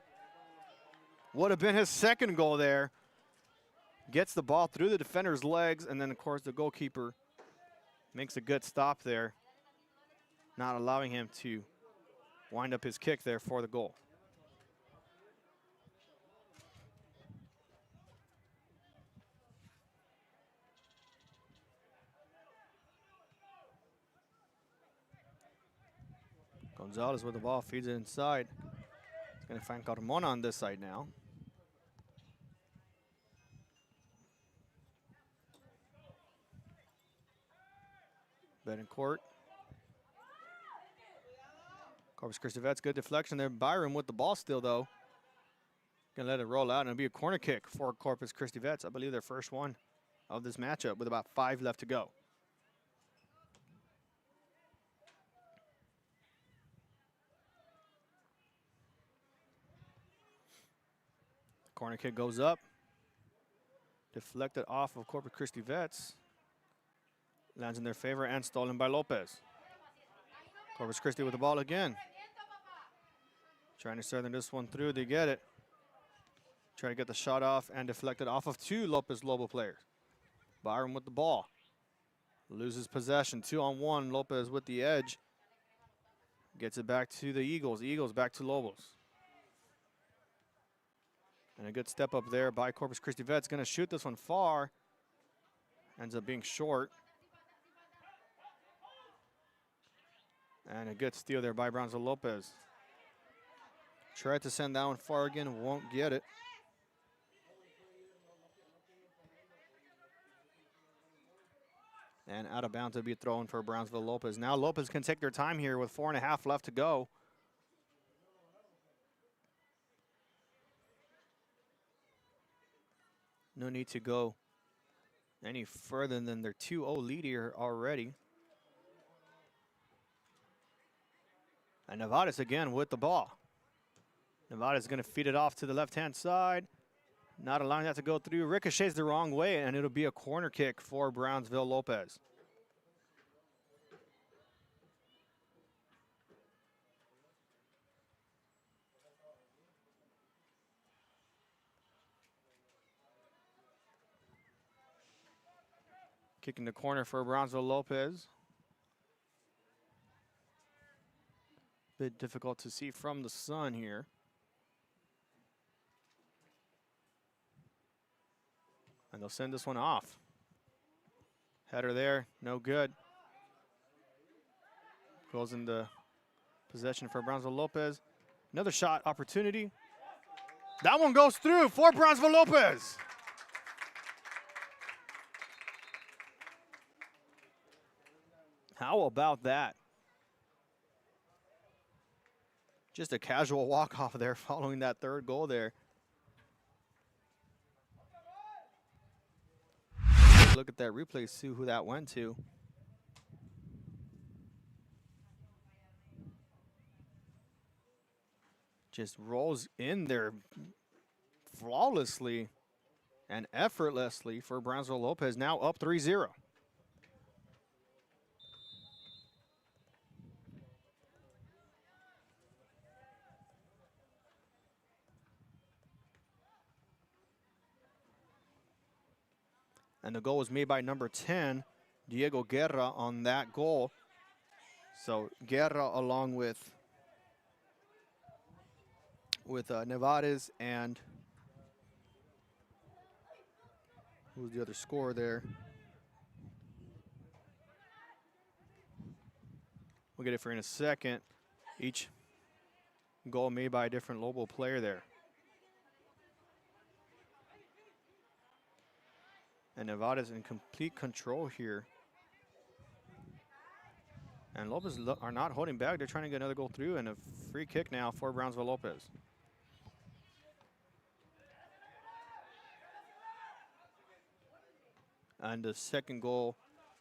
[SPEAKER 3] Would have been his second goal there. Gets the ball through the defender's legs, and then, of course, the goalkeeper makes a good stop there, not allowing him to wind up his kick there for the goal. Gonzalez with the ball, feeds it inside. He's going to find Carmona on this side now. Betancourt. Corpus Christi Vets, good deflection there. Byron with the ball still, though. Gonna let it roll out, and it'll be a corner kick for Corpus Christi Vets. I believe their first one of this matchup with about 5 left to go. Corner kick goes up. Deflected off of Corpus Christi Vets. Lands in their favor and stolen by Lopez. Corpus Christi with the ball again. Trying to southern this one through, they get it. Try to get the shot off and deflect it off of 2 Lopez Lobo players. Byron with the ball. Loses possession, 2-on-1, Lopez with the edge. Gets it back to the Eagles. Eagles back to Lobos. And a good step up there by Corpus Christi Vets. Gonna shoot this one far. Ends up being short. And a good steal there by Brownsville Lopez. Tried to send that one far again, won't get it. And out of bounds to be thrown for Brownsville Lopez. Now Lopez can take their time here with 4.5 left to go. No need to go any further than their 2-0 lead here already. And Nevada's again with the ball. Nevada's going to feed it off to the left-hand side. Not allowing that to go through. Ricochets the wrong way, and it'll be a corner kick for Brownsville Lopez. Kicking the corner for Brownsville Lopez. Bit difficult to see from the sun here. And they'll send this one off. Header there, no good. Goes into possession for Brownsville Lopez. Another shot opportunity. That one goes through for Brownsville Lopez. How about that? Just a casual walk-off there following that third goal there. Look at that replay, see who that went to. Just rolls in there flawlessly and effortlessly for Brownsville Lopez, now up 3-0. And the goal was made by number 10, Diego Guerra, on that goal. So Guerra along with Nevarez and who was the other scorer there? We'll get it for in a second. Each goal made by a different Lobo player there. And Nevada's in complete control here. And Lopez are not holding back. They're trying to get another goal through, and a free kick now for Brownsville Lopez. And the second goal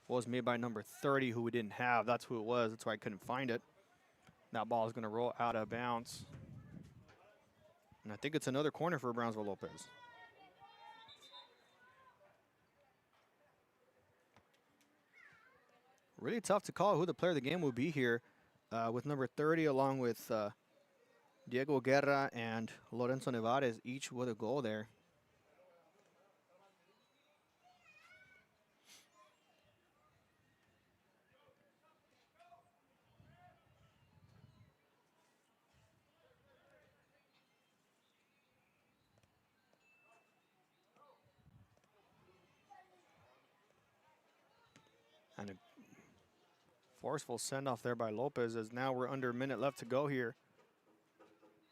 [SPEAKER 3] was made by number 30, who we didn't have. That's who it was. That's why I couldn't find it. That ball is going to roll out of bounds. And I think it's another corner for Brownsville Lopez. Really tough to call who the player of the game will be here with number 30 along with Diego Guerra and Lorenzo Nevarez, each with a goal there. And a forceful send-off there by Lopez, as now we're under a minute left to go here.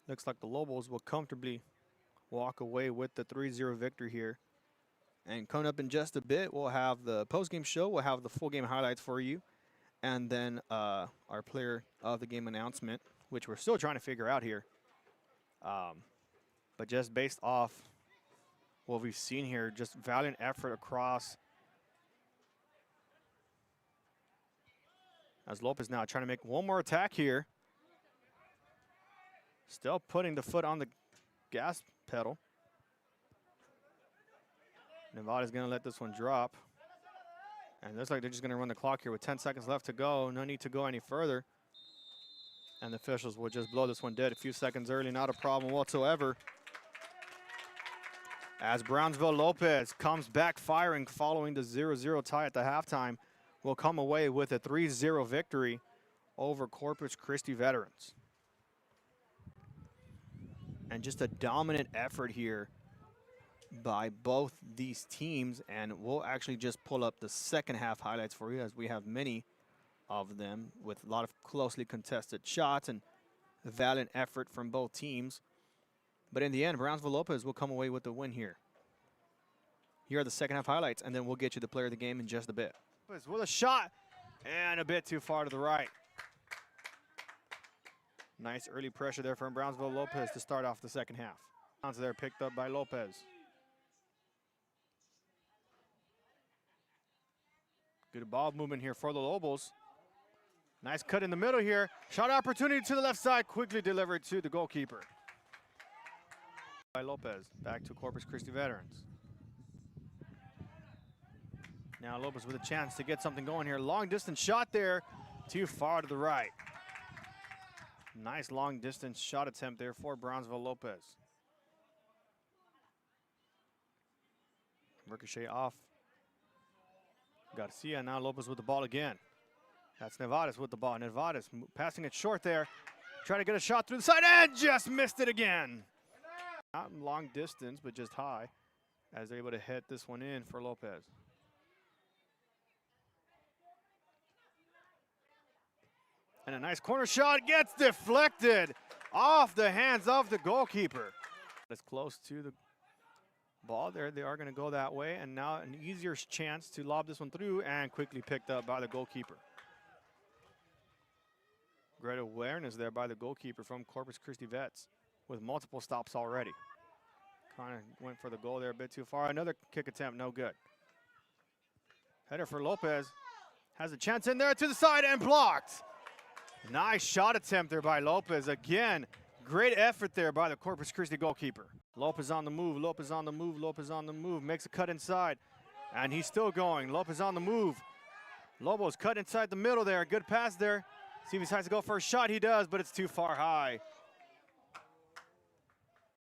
[SPEAKER 3] Looks like the Lobos will comfortably walk away with the 3-0 victory here. And coming up in just a bit, we'll have the post-game show. We'll have the full game highlights for you. And then our player of the game announcement, which we're still trying to figure out here. But just based off what we've seen here, just valiant effort across. As Lopez now trying to make one more attack here. Still putting the foot on the gas pedal. Nevada's going to let this one drop. And it looks like they're just going to run the clock here with 10 seconds left to go. No need to go any further. And the officials will just blow this one dead a few seconds early. Not a problem whatsoever. As Brownsville Lopez comes back firing following the 0-0 tie at the halftime, will come away with a 3-0 victory over Corpus Christi veterans. And just a dominant effort here by both these teams, and we'll actually just pull up the second half highlights for you, as we have many of them with a lot of closely contested shots and a valiant effort from both teams. But in the end, Brownsville Lopez will come away with the win here. Here are the second half highlights, and then we'll get you the player of the game in just a bit. With a shot, and a bit too far to the right. Nice early pressure there from Brownsville Lopez to start off the second half. Bounce there picked up by Lopez. Good ball movement here for the Lobos. Nice cut in the middle here. Shot opportunity to the left side, quickly delivered to the goalkeeper. By Lopez, back to Corpus Christi veterans. Now Lopez with a chance to get something going here. Long distance shot there, too far to the right. Nice long distance shot attempt there for Brownsville Lopez. Ricochet off. Garcia, now Lopez with the ball again. That's Nevares with the ball. Nevares passing it short there. Trying to get a shot through the side and just missed it again. Not long distance, but just high as they're able to hit this one in for Lopez. And a nice corner shot gets deflected off the hands of the goalkeeper. It's close to the ball there. They are going to go that way. And now an easier chance to lob this one through and quickly picked up by the goalkeeper. Great awareness there by the goalkeeper from Corpus Christi Vets with multiple stops already. Kind of went for the goal there a bit too far. Another kick attempt, no good. Header for Lopez. Has a chance in there to the side and blocked. Nice shot attempt there by Lopez. Again, great effort there by the Corpus Christi goalkeeper. Lopez on the move, Lopez on the move, Lopez on the move. Makes a cut inside, and he's still going. Lopez on the move. Lobos cut inside the middle there. Good pass there. See if he decides to go for a shot. He does, but it's too far high.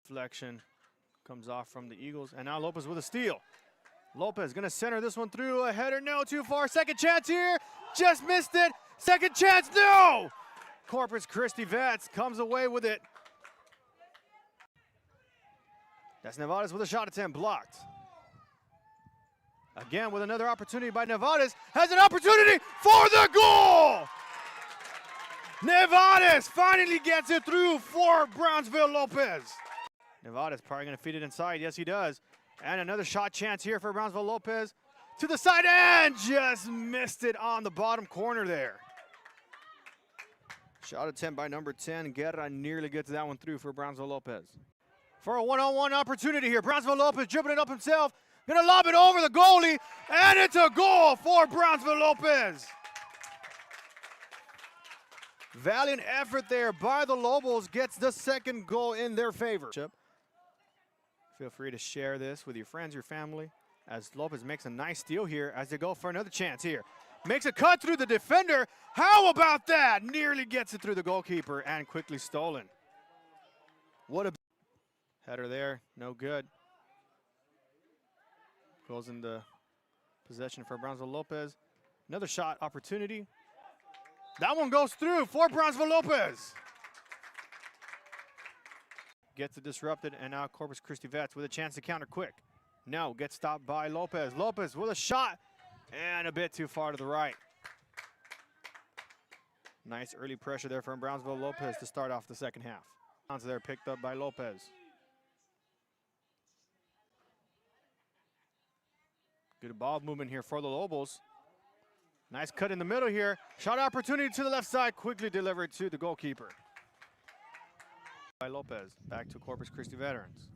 [SPEAKER 3] Deflection comes off from the Eagles, and now Lopez with a steal. Lopez gonna center this one through. A header, no, too far. Second chance here, just missed it. Second chance, no! Corpus Christi Vets comes away with it. That's Nevares with a shot attempt, blocked. Again with another opportunity by Nevares. Has an opportunity for the goal! Nevares finally gets it through for Brownsville Lopez. Nevares probably gonna feed it inside, yes he does. And another shot chance here for Brownsville Lopez. To the side and just missed it on the bottom corner there. Shot attempt by number 10. Guerra nearly gets that one through for Brownsville Lopez. For a one-on-one opportunity here. Brownsville Lopez dribbling it up himself. Gonna lob it over the goalie. And it's a goal for Brownsville Lopez. Valiant effort there by the Lobos gets the second goal in their favor. Feel free to share this with your friends, your family, as Lopez makes a nice steal here as they go for another chance here. Makes a cut through the defender. How about that? Nearly gets it through the goalkeeper and quickly stolen. What a header there, no good. Goes into possession for Brownsville Lopez. Another shot opportunity. That one goes through for Brownsville Lopez. Gets it disrupted, and now Corpus Christi Vets with a chance to counter quick. No, gets stopped by Lopez. Lopez with a shot, and a bit too far to the right. Nice early pressure there from Brownsville Lopez to start off the second half. Bounce there picked up by Lopez. Good ball movement here for the Lobos. Nice cut in the middle here. Shot opportunity to the left side, quickly delivered to the goalkeeper. By Lopez, back to Corpus Christi veterans.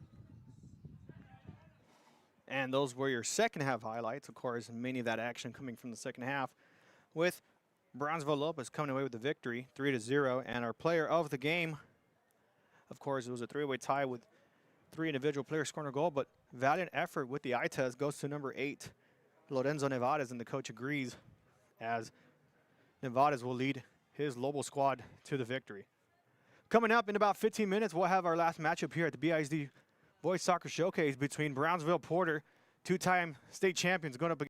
[SPEAKER 3] And those were your second half highlights. Of course, many of that action coming from the second half with Brownsville Lopez coming away with the victory, 3-0. And our player of the game, of course, it was a three-way tie with 3 individual players scoring a goal, but valiant effort with the eye test goes to number 8, Lorenzo Nevares, and the coach agrees as Nevares will lead his Lobo squad to the victory. Coming up in about 15 minutes, we'll have our last matchup here at the BISD Boys Soccer Showcase between Brownsville Porter, 2-time state champions, going up against